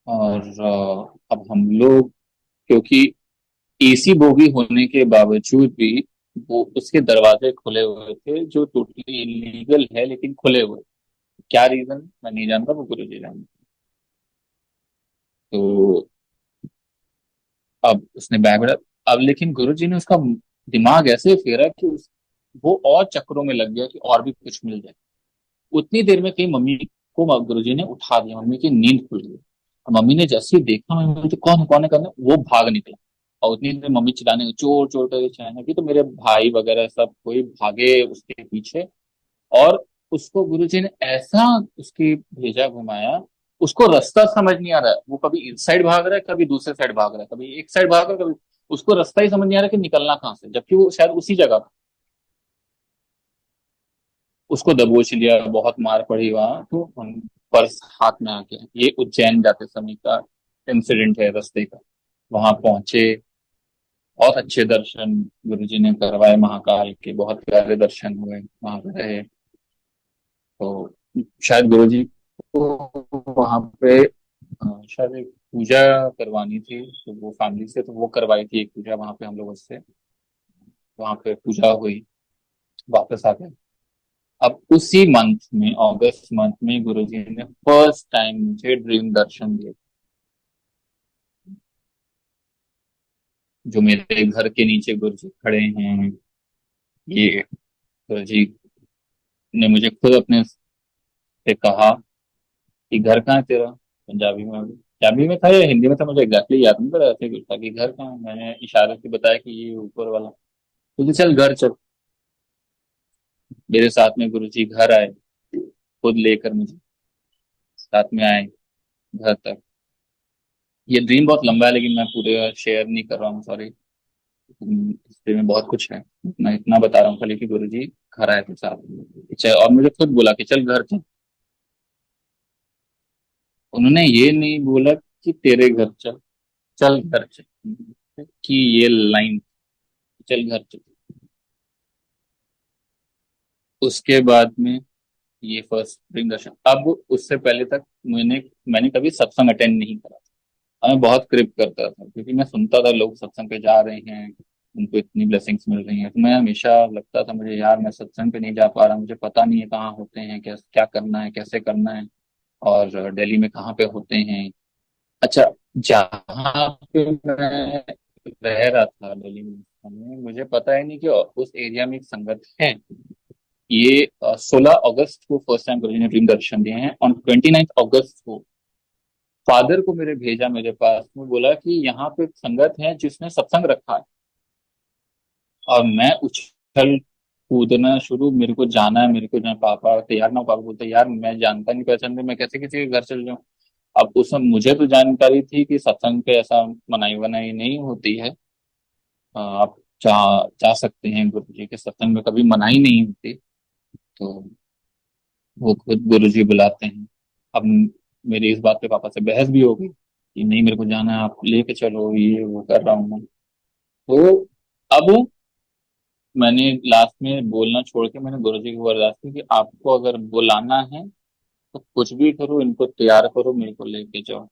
और अब हम लोग, क्योंकि एसी बोगी होने के बावजूद भी वो उसके दरवाजे खुले हुए थे, जो टोटली इलीगल है, लेकिन खुले हुए। क्या रीजन मैं नहीं जानता, वो गुरु जी जानते। तो अब उसने बैग में अब लेकिन गुरु जी ने उसका दिमाग ऐसे फेरा कि वो और चक्रों में लग गया कि और भी कुछ मिल जाए। उतनी देर में कहीं मम्मी को गुरु जी ने उठा दिया, मम्मी की नींद खुल गई। और मम्मी ने जैसे ही देखा, मम्मी बोलती कौन है कौन है, वो भाग निकला। और उतनी देर मम्मी चिल्लाने लगी, चोर चोर करके चिल्लाने लगी। तो मेरे भाई वगैरह सब कोई भागे उसके पीछे। और उसको गुरुजी ने ऐसा उसकी भेजा घुमाया, उसको रास्ता समझ नहीं आ रहा है। वो कभी इस साइड भाग रहा है, कभी दूसरे साइड भाग रहा है, कभी एक साइड भाग रहा है, कभी। उसको रास्ता ही समझ नहीं आ रहा कि निकलना कहाँ से, जबकि वो शायद उसी जगह था। उसको दबोच लिया, बहुत मार पड़ी वहां, तो हम पर्स हाथ में आ गया। ये उज्जैन जाते समय का इंसिडेंट है रास्ते का। वहां पहुंचे, बहुत अच्छे दर्शन गुरुजी ने करवाए महाकाल के, बहुत प्यारे दर्शन हुए, वहां पे रहे। तो शायद गुरुजी को वहां पे शायद एक पूजा करवानी थी, तो वो फैमिली से, तो वो करवाई थी एक पूजा वहां पे हम लोगों से। वहां पे पूजा हुई, वापस आ गए। अब उसी मंथ में, अगस्त मंथ में, गुरुजी ने फर्स्ट टाइम मुझे ड्रीम दर्शन दिए। जो मेरे घर के नीचे गुरुजी खड़े हैं, ये गुरुजी ने मुझे खुद अपने से कहा कि घर कहाँ है तेरा। पंजाबी में था या हिंदी में था, मुझे एग्जैक्टली याद नहीं, पर ऐसे कुछ था कि घर कहाँ है। मैंने इशारे से बताया कि ये ऊपर वाला। तो चल घर चल। मेरे साथ में गुरुजी घर आए, खुद लेकर मुझे साथ में आए घर तक। ये ड्रीम बहुत लंबा है, लेकिन मैं पूरे शेयर नहीं कर रहा हूँ, सॉरी। इसमें में बहुत कुछ है, मैं इतना बता रहा हूँ खाली कि गुरुजी घर आए थे साथ में। और मुझे खुद बोला कि चल घर चल। उन्होंने ये नहीं बोला कि तेरे घर चल, चल घर चल, कि ये लाइन, चल घर चल। उसके बाद में ये फर्स्ट ड्रीम दर्शन। अब उससे पहले तक मैंने मैंने कभी सत्संग अटेंड नहीं करा था। मैं बहुत क्रिप करता था, क्योंकि मैं सुनता था लोग सत्संग पे जा रहे हैं, उनको इतनी ब्लेसिंग्स मिल रही हैं, तो मैं हमेशा लगता था मुझे, यार मैं सत्संग पे नहीं जा पा रहा, मुझे पता नहीं है कहाँ होते हैं, क्या क्या करना है, कैसे करना है, और दिल्ली में कहाँ पे होते हैं। अच्छा, जहाँ पे मैं रह रहा था दिल्ली में, मुझे पता ही नहीं कि उस एरिया में एक संगत है। ये 16 अगस्त को फर्स्ट टाइम गुरुजी ने ड्रीम दर्शन दिए हैं। ऑन 29 अगस्त को फादर को मेरे भेजा मेरे पास में, बोला कि यहाँ पे एक संगत है जिसने सत्संग रखा है। और मैं उछल कूदना शुरू, मेरे को जाना है, मेरे को जाना। पापा तैयार ना हो, पापा बोलते यार मैं जानता नहीं पहचानते, मैं कैसे किसी के घर चल जाऊँ। अब उस समय मुझे तो जानकारी थी कि सत्संग पे ऐसा मनाई वनाई नहीं होती है। आप जा जा सकते हैं गुरु जी के सत्संग में, कभी मनाही नहीं होती। तो वो खुद गुरु जी बुलाते हैं। अब मेरी इस बात पे पापा से बहस भी हो गई कि नहीं मेरे को जाना है, आप लेके चलो, ये वो कर रहा हूँ मैं। तो अब मैंने लास्ट में बोलना छोड़ के मैंने गुरु जी को अरदास की कि आपको अगर बुलाना है तो कुछ भी करो, इनको तैयार करो, मेरे को लेके जाओ।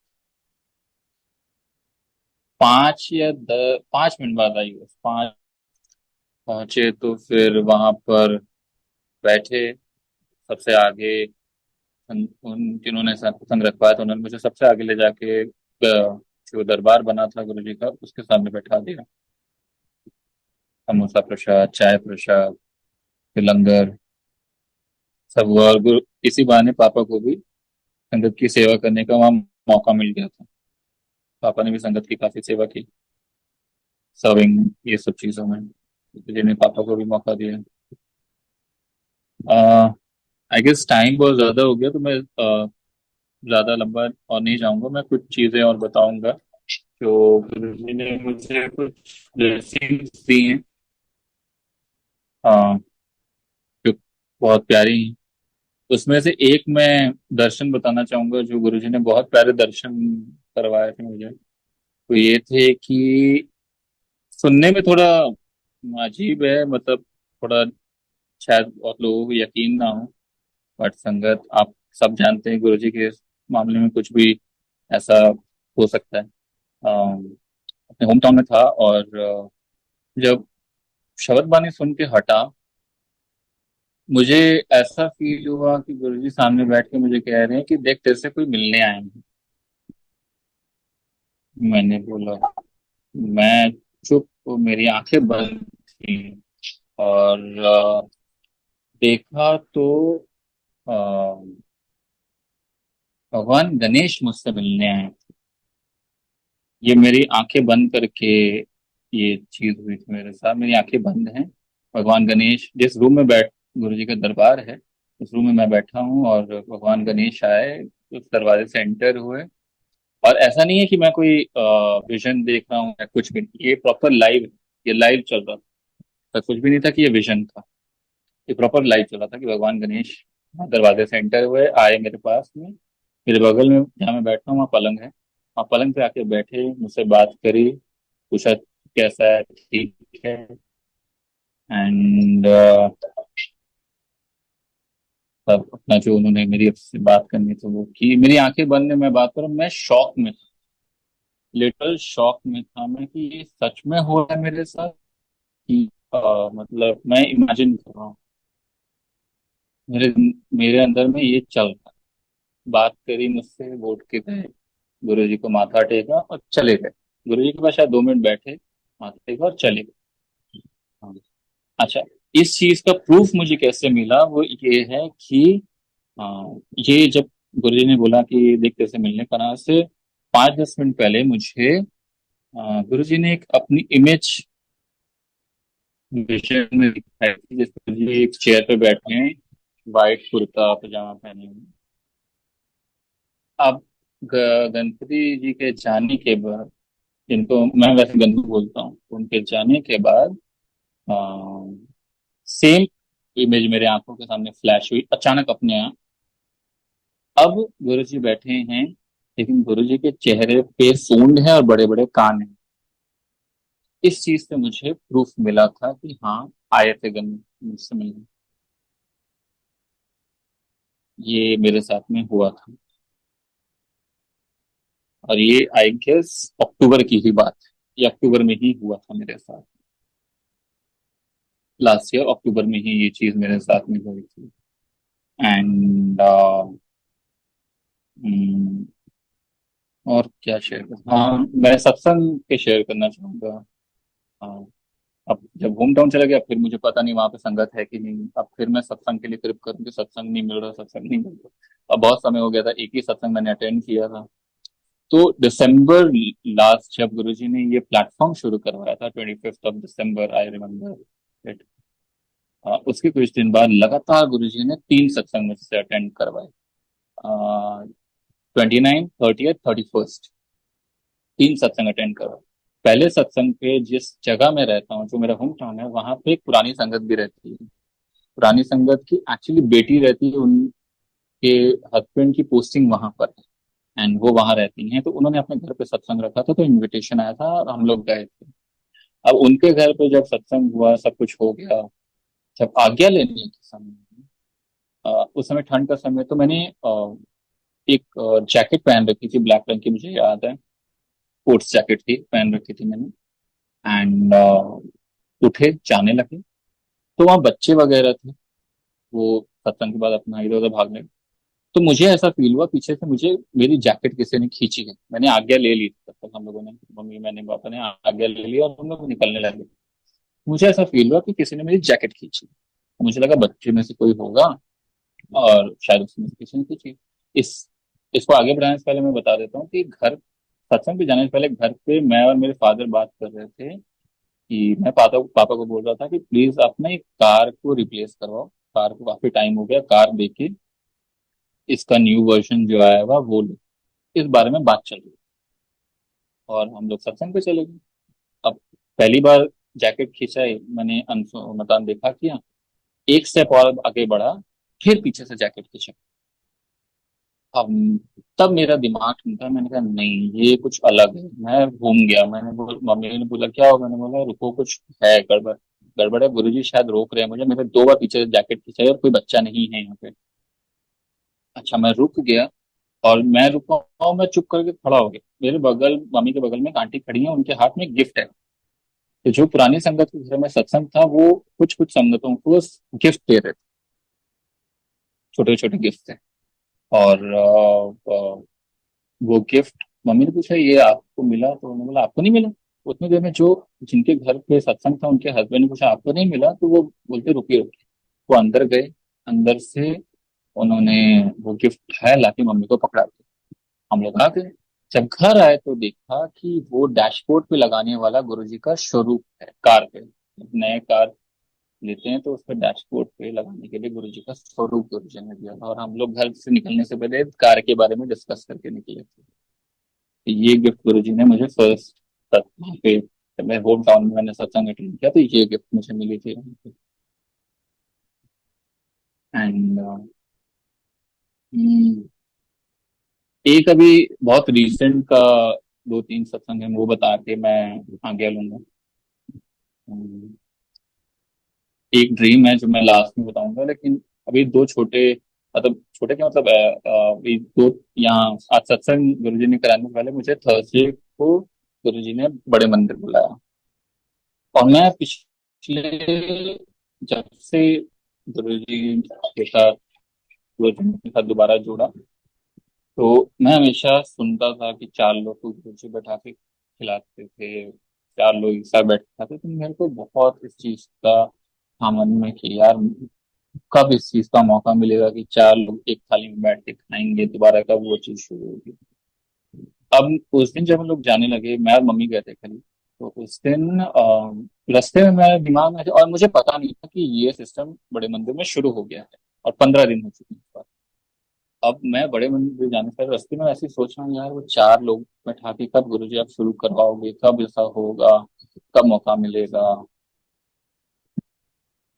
5 मिनट बाद आई बस। 5 पहुंचे तो फिर वहां पर बैठे सबसे आगे। उन जिन्होंने सत्संग रखवाया था उन्होंने मुझे सबसे आगे ले जाके जो दरबार बना था गुरु जी का, उसके सामने बैठा दिया। समोसा प्रसाद, चाय प्रसाद, फिर लंगर सब हुआ। और गुरु इसी बहाने पापा को भी संगत की सेवा करने का वहाँ मौका मिल गया था। पापा ने भी संगत की काफी सेवा की, सर्विंग, ये सब चीजों में, जिन्हें पापा को भी मौका दिया। आई गेस टाइम बहुत ज्यादा हो गया, तो मैं ज्यादा लंबा और नहीं जाऊंगा। मैं कुछ चीजें और बताऊंगा जो गुरुजी ने मुझे कुछ ब्लेसिंग्स दी हैं, अ, जो बहुत प्यारी हैं। उसमें से एक मैं दर्शन बताना चाहूंगा, जो गुरुजी ने बहुत प्यारे दर्शन करवाए थे मुझे। तो ये थे कि सुनने में थोड़ा अजीब है, मतलब थोड़ा शायद बहुत लोगों को यकीन ना हो, बट संगत आप सब जानते हैं गुरुजी के मामले में कुछ भी ऐसा हो सकता है। अपने होम टाउन में था, और जब शबद बानी सुन के हटा, मुझे ऐसा फील हुआ कि गुरुजी सामने बैठ के मुझे कह रहे हैं कि देख तेरे से कोई मिलने आए हैं। मैंने बोला, मैं चुप, मेरी आंखें बंद थी, और देखा तो अ, भगवान गणेश मुझसे मिलने आए। ये मेरी आंखें बंद करके ये चीज हुई थी मेरे साथ। मेरी आंखें बंद हैं, भगवान गणेश जिस रूम में बैठ गुरु जी का दरबार है, उस रूम में मैं बैठा हूँ, और भगवान गणेश आए, उस दरवाजे से एंटर हुए, और ऐसा नहीं है कि मैं कोई विजन देख रहा हूँ या कुछ भी नहीं, ये प्रॉपर लाइव, ये लाइव चल रहा था, कुछ भी नहीं था कि ये विजन था, ये प्रॉपर लाइव चल रहा था कि भगवान गणेश दरवाजे से एंटर हुए, आए मेरे पास में, मेरे बगल में जहाँ मैं बैठा हूँ वहाँ पलंग है, वहाँ पलंग पे आके बैठे, मुझसे बात करी, पूछा कैसा है, ठीक है, एंड तब अपना जो उन्होंने मेरी से बात करनी तो वो की, मेरी आंखें बंद है, मैं बात कर रहा हूँ, मैं शॉक में था, लिटरल शॉक में था मैं कि ये सच में हो रहा है मेरे साथ, कि मतलब मैं इमेजिन कर रहा हूँ, मेरे मेरे अंदर में ये चल रहा है। बात करी मुझसे, वो उठ के गए, गुरु जी को माथा टेका और चले गए, गुरु जी के पास शायद 2 मिनट बैठे, माथा टेका और चले गए। हाँ। अच्छा, इस चीज का प्रूफ मुझे कैसे मिला, वो ये है कि ये जब गुरु जी ने बोला कि देख कैसे मिलने का से 5-10 मिनट पहले मुझे गुरु जी ने एक अपनी इमेज विजन में दिखाई थी, जैसे गुरु जी एक चेयर पे बैठे हैं, वाइट कुर्ता पजामा पहने हुए। अब गणपति जी के जाने के बाद, जिनको मैं वैसे गंदू बोलता हूँ, उनके जाने के बाद सेम इमेज मेरे आंखों के सामने फ्लैश हुई अचानक अपने यहाँ। अब गुरु जी बैठे हैं, लेकिन गुरु जी के चेहरे पे सूंड है और बड़े बड़े कान हैं। इस चीज से मुझे प्रूफ मिला था कि हाँ, आए थे गणपति मुझसे मिलने, ये मेरे साथ में हुआ था। और ये आई गेस अक्टूबर की ही बात है, ये अक्टूबर में ही हुआ था मेरे साथ, लास्ट ईयर अक्टूबर में ही ये चीज मेरे साथ में हुई थी। एंड और क्या शेयर कर, हाँ मैं सत्संग के शेयर करना चाहूंगा। हाँ, अब जब होम टाउन चला गया, फिर मुझे पता नहीं वहां पे संगत है कि नहीं, अब फिर मैं सत्संग के लिए ट्रिप करूँ कि सत्संग नहीं मिल रहा, सत्संग नहीं मिल रहा। अब बहुत समय हो गया था, एक ही सत्संग मैंने अटेंड किया था। तो दिसंबर लास्ट जब गुरुजी ने ये प्लेटफॉर्म शुरू करवाया था, 25 दिसंबर, आई रिमेम्बर इट, उसके कुछ दिन बाद लगातार गुरुजी ने 3 सत्संग मुझसे अटेंड करवाए, 29, 30, 31, 3 सत्संग अटेंड करवाए। पहले सत्संग पे जिस जगह में रहता हूँ, जो मेरा होम टाउन है, वहां पे एक पुरानी संगत भी रहती है, पुरानी संगत की एक्चुअली बेटी रहती है, उनके हस्बैंड की पोस्टिंग वहां पर है, एंड वो वहां रहती हैं, तो उन्होंने अपने घर पे सत्संग रखा था, तो इनविटेशन आया था और हम लोग गए थे। अब उनके घर पे जब सत्संग हुआ, सब कुछ हो गया, जब आज्ञा लेने के समय, उस समय ठंड का समय, तो मैंने एक जैकेट पहन रखी थी ब्लैक रंग की, मुझे याद है, स्पोर्ट्स जैकेट थी, पहन रखी थी मैंने। एंड उठे जाने लगे, तो वहाँ बच्चे वगैरह थे, वो सत्संग के बाद अपना इधर उधर भागने लगे। तो मुझे ऐसा फील हुआ पीछे से मुझे मेरी जैकेट किसी ने खींची है, मैंने आज्ञा ले ली तब तक, हम लोगों ने, मम्मी मैंने पापा ने आज्ञा ले ली और हम लोग निकलने लगे। मुझे ऐसा फील हुआ कि किसी ने मेरी जैकेट खींची, मुझे लगा बच्चे में से कोई होगा, और शायद उसमें से किसी ने खींची। इस इसको आगे बढ़ाने से पहले मैं बता देता हूँ कि घर, सत्संग पे जाने से पहले घर पे मैं और मेरे फादर बात कर रहे थे कि मैं पापा पापा को बोल रहा था कि प्लीज आप ना एक कार को रिप्लेस करवाओ, कार को काफी टाइम हो गया, कार देके इसका न्यू वर्जन जो आया हुआ वो लो, इस बारे में बात चल रही। और हम लोग सत्संग पे चले गए। अब पहली बार जैकेट खींचाई, मैंने मतलब देखा किया, एक स्टेप और आगे बढ़ा, फिर पीछे से जैकेट खींचा। अब तब मेरा दिमाग ठंडा, मैंने कहा नहीं ये कुछ अलग है, मैं घूम गया, मम्मी ने बोला क्या हो, मैंने बोला रुको कुछ है गड़बड़, गड़बड़ है, गुरुजी शायद रोक रहे हैं मुझे, मैंने 2 बार पीछे से जैकेट खींचाई और कोई बच्चा नहीं है यहाँ पे। अच्छा, मैं रुक गया, और मैं रुका हूँ, मैं चुप करके खड़ा हो गया, मेरे बगल, मम्मी के बगल में एक आंटी खड़ी है, उनके हाथ में एक गिफ्ट है। तो जो पुरानी संगत के घर में सत्संग था, वो कुछ कुछ संगतों को गिफ्ट दे रहे थे, छोटे छोटे गिफ्ट थे। और वो गिफ्ट मम्मी ने पूछा ये आपको मिला, तो उन्होंने बोला आपको नहीं मिला। उतनी देर में जो जिनके घर पे सत्संग था, उनके हस्बैंड ने पूछा आपको नहीं मिला, तो वो बोलते रुकिए रुकिए, वो अंदर गए, अंदर से उन्होंने वो गिफ्ट उठाया, लाके मम्मी को पकड़ा दिया। हम लोग आ गए, जब घर आए तो देखा कि वो डैशबोर्ड पे लगाने वाला गुरुजी का स्वरूप है, कार पे, नए कार लेते हैं तो उस पर डैशबोर्ड पे लगाने के लिए गुरुजी का स्वरूप गुरुजी ने दिया था, और हम लोग घर से निकलने से पहले कार के बारे में डिस्कस करके निकले थे। ये गिफ्ट गुरुजी ने मुझे फर्स्ट वहाँ पे, जब मैं होम टाउन में मैंने सत्संग अटेंड किया, तो ये गिफ्ट मुझे मिली थी। एंड एक अभी बहुत रीसेंट का दो तीन सत्संग है, वो बता के मैं आगे लूंगा। हम्म, एक ड्रीम है जो मैं लास्ट में बताऊंगा, लेकिन अभी दो छोटे, मतलब छोटे क्या मतलब अभी दो, यहाँ आज सत्संग गुरुजी ने कराने से पहले मुझे थर्सडे को गुरुजी ने बड़े मंदिर बुलाया। और मैं पिछले, जब से गुरुजी के साथ, गुरुजी के साथ दोबारा जुड़ा, तो मैं हमेशा सुनता था कि चार लोग को गुरुजी बैठा के खिलाते थे, चार लोग एक साथ बैठ के खाते, तो मेरे को बहुत इस चीज का था मन में कि यार कब इस चीज का मौका मिलेगा कि चार लोग एक थाली में बैठ के खाएंगे दोबारा, कब वो चीज शुरू होगी। अब उस दिन जब हम लोग जाने लगे, मैं और मम्मी गए थे खाली, तो उस दिन रास्ते में मेरे दिमाग में, और मुझे पता नहीं था कि ये सिस्टम बड़े मंदिर में शुरू हो गया है, और 15 दिन हो चुके हैं इस बार। अब मैं बड़े मंदिर जाने से रास्ते में ऐसे ही सोच रहा हूँ, यार वो चार लोग बैठा के कब गुरुजी आप शुरू करवाओगे, कब ऐसा होगा, कब मौका मिलेगा।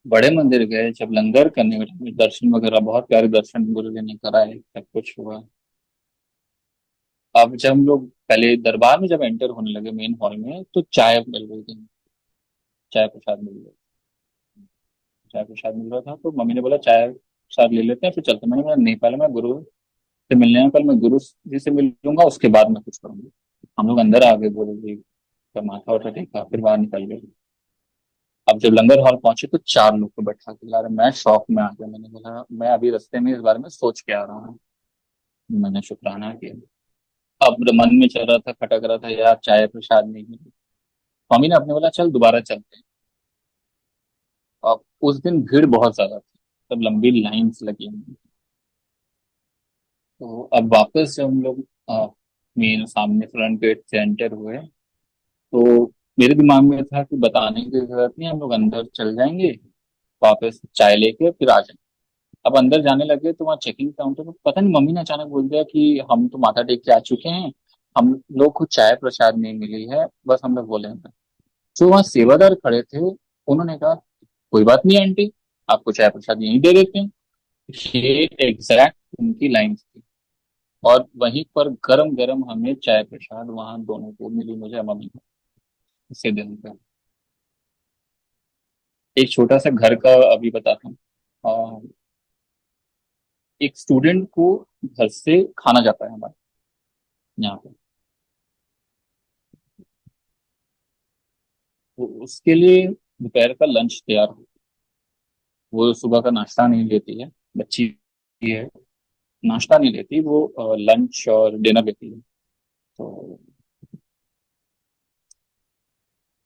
बड़े मंदिर गए, जब लंगर करने में दर्शन वगैरह, बहुत प्यारे दर्शन गुरुजी ने कराए, सब कुछ हुआ। अब जब हम लोग पहले दरबार में जब एंटर होने लगे मेन हॉल में, तो चाय मिल रही थी, चाय प्रसाद मिल रहा, चाय प्रसाद मिल रहा था, तो मम्मी ने बोला चाय प्रसाद ले लेते हैं फिर चलते हैं। मैंने बोला नहीं, पहले मैं गुरु से मिलने हैं, कल मैं गुरु जी से मिल लूंगा, उसके बाद मैं कुछ करूंगी। हम लोग अंदर आ गए, गुरु जी का माथा उठा टेका, फिर बाहर निकल गए। अब जब लंगर हॉल पहुंचे तो चार लोग को बैठा के ला रहे, मैं शौक में आ गया। मैंने बोला मैं अभी रास्ते में इस बारे में सोच के आ रहा हूँ। मैंने शुक्राना किया। अब मन में चल रहा था, खटक रहा था, यार चाय प्रसाद नहीं मिली। मम्मी ने अपने बोला चल दोबारा चलते हैं। अब उस दिन भीड़ बहुत ज्यादा थी, तब लंबी लाइंस लगी हुई। तो अब वापस जब हम लोग मेन सामने फ्रंट गेट से एंटर हुए, तो मेरे दिमाग में था कि बताने की जरूरत नहीं, हम लोग अंदर चल जाएंगे, वापस चाय लेके फिर आ जाएंगे। अब अंदर जाने लगे तो वहाँ चेकिंग काउंटर पर पता नहीं मम्मी ने अचानक बोल दिया कि हम तो माथा टेक के आ चुके हैं, हम लोग को चाय प्रसाद नहीं मिली है, बस हम लोग बोले हैं। जो वहाँ सेवादार खड़े थे, उन्होंने कहा कोई बात नहीं आंटी, आपको चाय प्रसाद यहीं दे देते हैं। ये एग्जैक्ट उनकी लाइन थी। और वहीं पर गरम गरम हमें चाय प्रसाद वहां दोनों को मिली, मुझे और मम्मी को, इसी दिन पे। एक छोटा सा घर का अभी बताता हूँ। एक स्टूडेंट को घर से खाना जाता है हमारे यहाँ पे, तो उसके लिए दोपहर का लंच तैयार हो। वो सुबह का नाश्ता नहीं लेती है, बच्ची है, नाश्ता नहीं लेती वो, लंच और डिनर लेती है। तो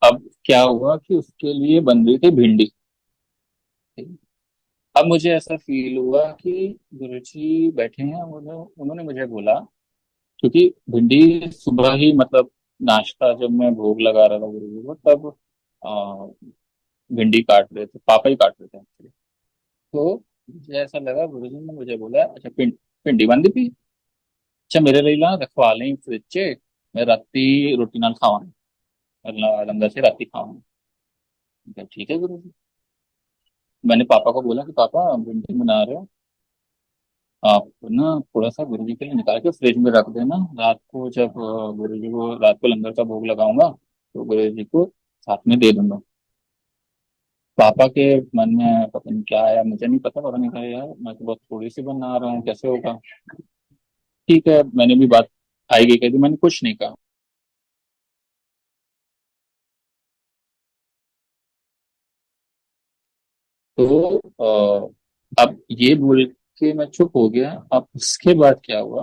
अब क्या हुआ कि उसके लिए बन रही थी भिंडी। अब मुझे ऐसा फील हुआ कि गुरुजी बैठे हैं, उन्होंने मुझे बोला, क्योंकि भिंडी सुबह ही मतलब नाश्ता जब मैं भोग लगा रहा था गुरुजी को, तब भिंडी काट रहे थे, पापा ही काट रहे थे actually। तो मुझे ऐसा लगा गुरुजी ने मुझे बोला अच्छा भिंडी बन दी, अच्छा मेरे लिए ना रखवा लें फ्रिज चे, मैं राती रोटी नाल खावांगा, लंगर से राती खावांगा। मैं कहा, ठीक है गुरुजी। मैंने पापा को बोला कि पापा भिंडी बना रहे हो, आप ना थोड़ा सा गुरुजी के लिए निकाल के फ्रिज में रख देना, रात को जब गुरुजी को रात को लंगर का भोग लगाऊंगा तो गुरुजी को साथ में दे दूंगा। पापा के मन में पता नहीं क्या आया, मुझे नहीं पता, पता नहीं कहा यार मैं तो बहुत थोड़ी सी बना रहा हूँ, कैसे होगा। ठीक है, मैंने भी बात आएगी कह दी, मैंने कुछ नहीं कहा। तो अब ये बोल के मैं चुप हो गया। अब उसके बाद क्या हुआ,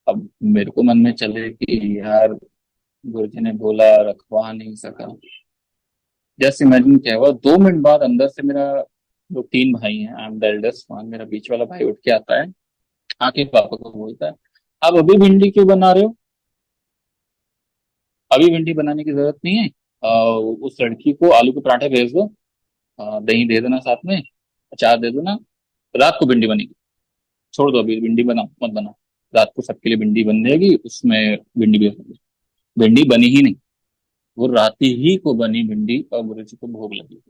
अब मेरे को मन में चले कि यार गुरुजी ने बोला रखवा नहीं सका। जस्ट इमेजिन क्या हुआ, 2 मिनट बाद अंदर से मेरा, जो तीन भाई हैं, I am the eldest one, मेरा बीच वाला भाई उठ के आता है, आके पापा को बोलता है आप अभी भिंडी क्यों बना रहे हो, अभी भिंडी बनाने की जरूरत नहीं है, उस लड़की को आलू के पराठे भेज दो, दही दे देना साथ में, अचार दे देना, रात को भिंडी बनेगी, छोड़ दो अभी भिंडी बनाओ मत बनाओ। रात को सबके लिए भिंडी बन जाएगी, उसमें भिंडी भी बन, भिंडी बनी ही नहीं, वो रात ही को बनी भिंडी और गुरु जी को भोग लगी।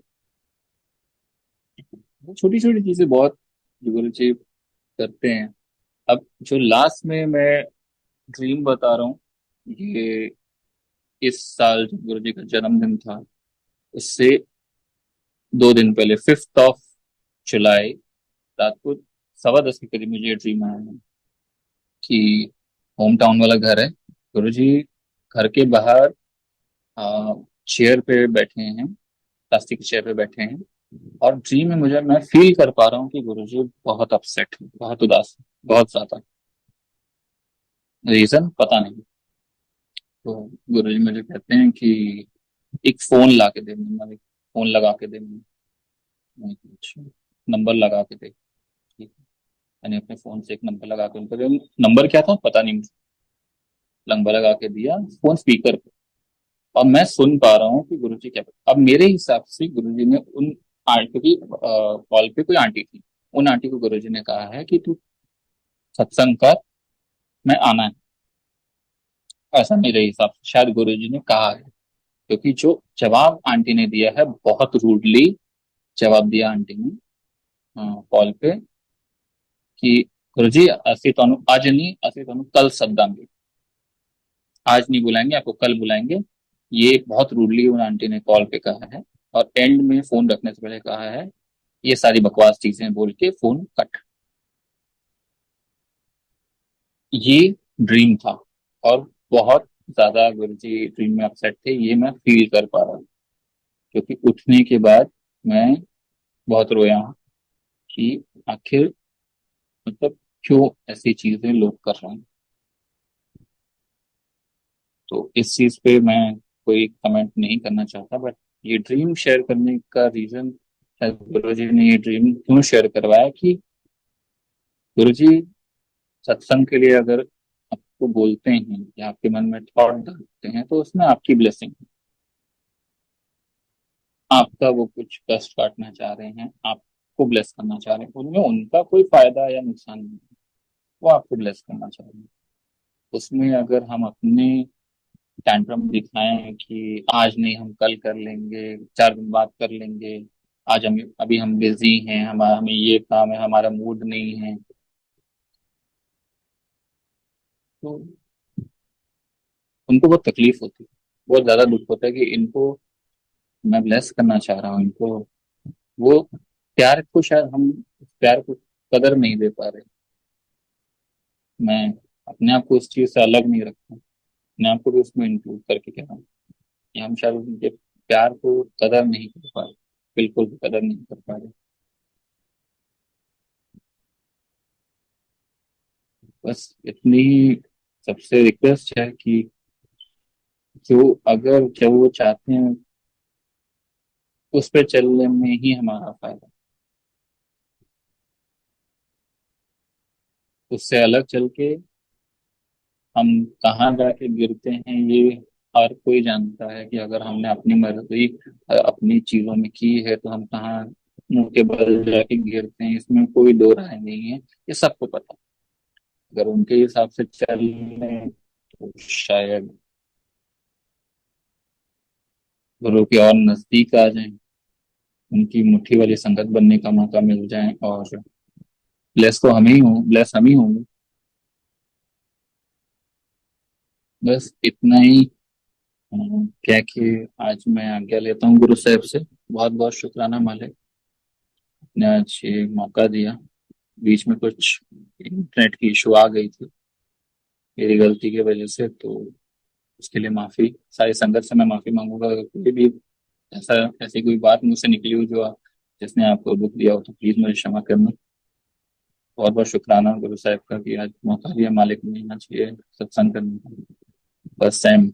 वो छोटी छोटी चीजें बहुत जो गुरु जी करते हैं। अब जो लास्ट में मैं ड्रीम बता रहा हूँ, ये इस साल जब गुरु जी का जन्मदिन था, उससे 2 दिन पहले 5 जुलाई रात को 10:15 के करीब मुझे ये ड्रीम आया है कि होम टाउन वाला घर है, गुरुजी घर के बाहर चेयर पे बैठे हैं, प्लास्टिक चेयर पे बैठे हैं, और ड्रीम में मुझे मैं फील कर पा रहा हूँ कि गुरुजी बहुत अपसेट है, बहुत उदास है, बहुत ज्यादा। रीजन पता नहीं। तो गुरुजी मुझे कहते हैं कि एक फोन ला के दे, मतलब एक फोन लगा के दे मुझे। मैं कहा, अच्छा नंबर लगा के दे, ठीक है। मैंने अपने फोन से एक नंबर लगा के उनको दिया। नंबर क्या था पता नहीं मुझे, नंबर लगा के दिया, फोन स्पीकर पे, और मैं सुन पा रहा हूँ कि गुरुजी क्या। अब मेरे हिसाब से गुरुजी ने उन आंटी की कॉल पे कोई आंटी थी, उन आंटी को गुरुजी ने कहा है कि तू सत्संग कर, मैं आना है। ऐसा मेरे हिसाब से शायद गुरुजी ने कहा है, क्योंकि जो जवाब आंटी ने दिया है बहुत रूडली जवाब दिया आंटी ने कॉल पे कि गुरुजी ਅਸੀਂ ਤੁਹਾਨੂੰ आज नहीं, ਅਸੀਂ ਤੁਹਾਨੂੰ कल सद्दांगे, आज नहीं बुलाएंगे आपको, कल बुलाएंगे। ये बहुत रूडली उन आंटी ने कॉल पे कहा है, और एंड में फोन रखने से पहले कहा है ये सारी बकवास चीजें बोल के फोन कट। ये ड्रीम था, और बहुत ज्यादा गुरुजी ड्रीम में अपसेट थे, ये मैं फील कर पा रहा हूँ, क्योंकि उठने के बाद मैं बहुत रोया हूँ कि आखिर मतलब क्यों ऐसी चीजें लोग कर रहे हैं। तो इस चीज पे मैं कोई कमेंट नहीं करना चाहता, बट ये ड्रीम शेयर करने का रीजन, गुरु जी ने ये ड्रीम क्यों शेयर करवाया कि गुरु जी सत्संग के लिए अगर आपको बोलते हैं या आपके मन में थॉट डालते हैं, तो उसमें आपकी ब्लेसिंग, आपका वो कुछ कष्ट काटना चाह रहे हैं, आपको ब्लेस करना चाह रहे हैं, उनमें उनका कोई फायदा या नुकसान नहीं है, वो आपको ब्लेस करना चाह रहे हैं। उसमें अगर हम अपने टैंट्रम दिखाएं कि आज नहीं हम कल कर लेंगे, 4 दिन बाद कर लेंगे, आज हम अभी हम बिजी हैं, हमारा हमें ये काम है, हमारा मूड नहीं है, तो उनको बहुत तकलीफ होती है, बहुत ज्यादा दुख होता है कि इनको मैं ब्लेस करना चाह रहा हूँ, इनको वो प्यार को शायद हम उस प्यार को कदर नहीं दे पा रहे। मैं अपने आप को इस चीज से अलग नहीं रखता, अपने आप को भी उसमें इंक्लूड करके कह रहा हूँ कि हम शायद उनके प्यार को कदर नहीं कर पा रहे, बिल्कुल भी कदर नहीं कर पा रहे। बस इतनी ही सबसे रिक्वेस्ट है कि जो अगर जब वो चाहते हैं उस पे चलने में ही हमारा फायदा, उससे अलग चल के हम कहाँ जाके गिरते हैं, ये हर कोई जानता है कि अगर हमने अपनी मर्जी अपनी चीजों में की है तो हम कहाँ मुंह के बल जाके गिरते हैं, इसमें कोई दो राय नहीं है, ये सबको पता है। अगर उनके हिसाब से चल लें तो शायद गुरु के और नजदीक आ जाएं, उनकी मुट्ठी वाली संगत बनने का मौका मिल जाए, और ब्लेस तो हम ही हों, ब्लेस हम ही होंगे। बस इतना ही कह के आज मैं आज्ञा लेता हूँ गुरु साहब से। बहुत बहुत शुक्राना मालिक ने आज ये मौका दिया। बीच में कुछ इंटरनेट की इशू आ गई थी मेरी गलती की वजह से, तो उसके लिए माफी, सारी संगत से मैं माफी मांगूंगा। अगर कोई भी ऐसी कोई बात मुझसे निकली हो जो जिसने आपको दुख दिया हो तो प्लीज मुझे क्षमा करना। बहुत बहुत शुक्राना गुरु साहब का कि आज मौका दिया मालिक ने यहाँ चाहिए सत्संग करने का। फर्स्ट टाइम,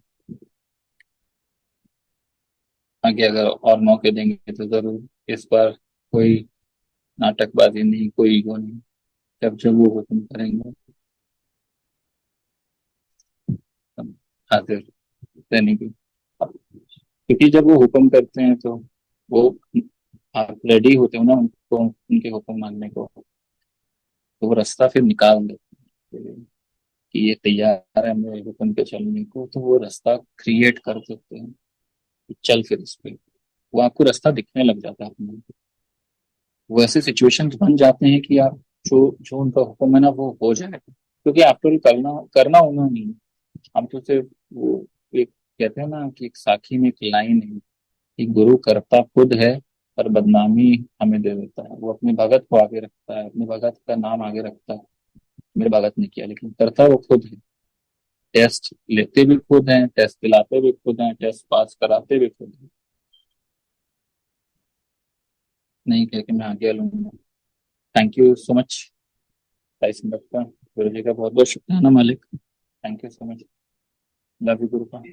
आगे अगर और मौके देंगे तो जरूर। इस बार कोई नाटकबाजी नहीं, कोई ईगो नहीं, जब जब वो हुक्म करेंगे तब हाजिर रहने की। क्योंकि जब वो हुक्म करते हैं तो वो आप रेडी होते हो ना उनको, उनके हुक्म मानने को, तो वो रास्ता फिर निकाल देते हैं। कि ये तैयार है मेरे हुक्म पे चलने को, तो वो रास्ता क्रिएट कर देते हैं कि चल फिर इस पे, वो आपको रास्ता दिखने लग जाता है अपने। वो ऐसे सिचुएशंस बन जाते हैं कि आप जो जो उनका हुक्म है ना वो हो जाएगा, क्योंकि आफ्टर ऑल करना करना उन्होंने नहीं, हम तो सिर्फ वो एक कहते हैं ना कि एक साखी में एक लाइन है कि गुरु करता खुद है पर बदनामी हमें दे देता है। वो अपने भगत को आगे रखता है, अपने भगत का नाम आगे रखता है, मेरे भगत ने किया, लेकिन करता वो खुद है। टेस्ट लेते भी खुद हैं, टेस्ट दिलाते भी खुद हैं, टेस्ट पास कराते भी खुद हैं। नहीं कह के मैं आगे लूंगा। थैंक यू सो मच भाई संगत का, गुरु जी का बहुत बहुत शुक्राना मालिक। Thank you so much. Love you गुरु का।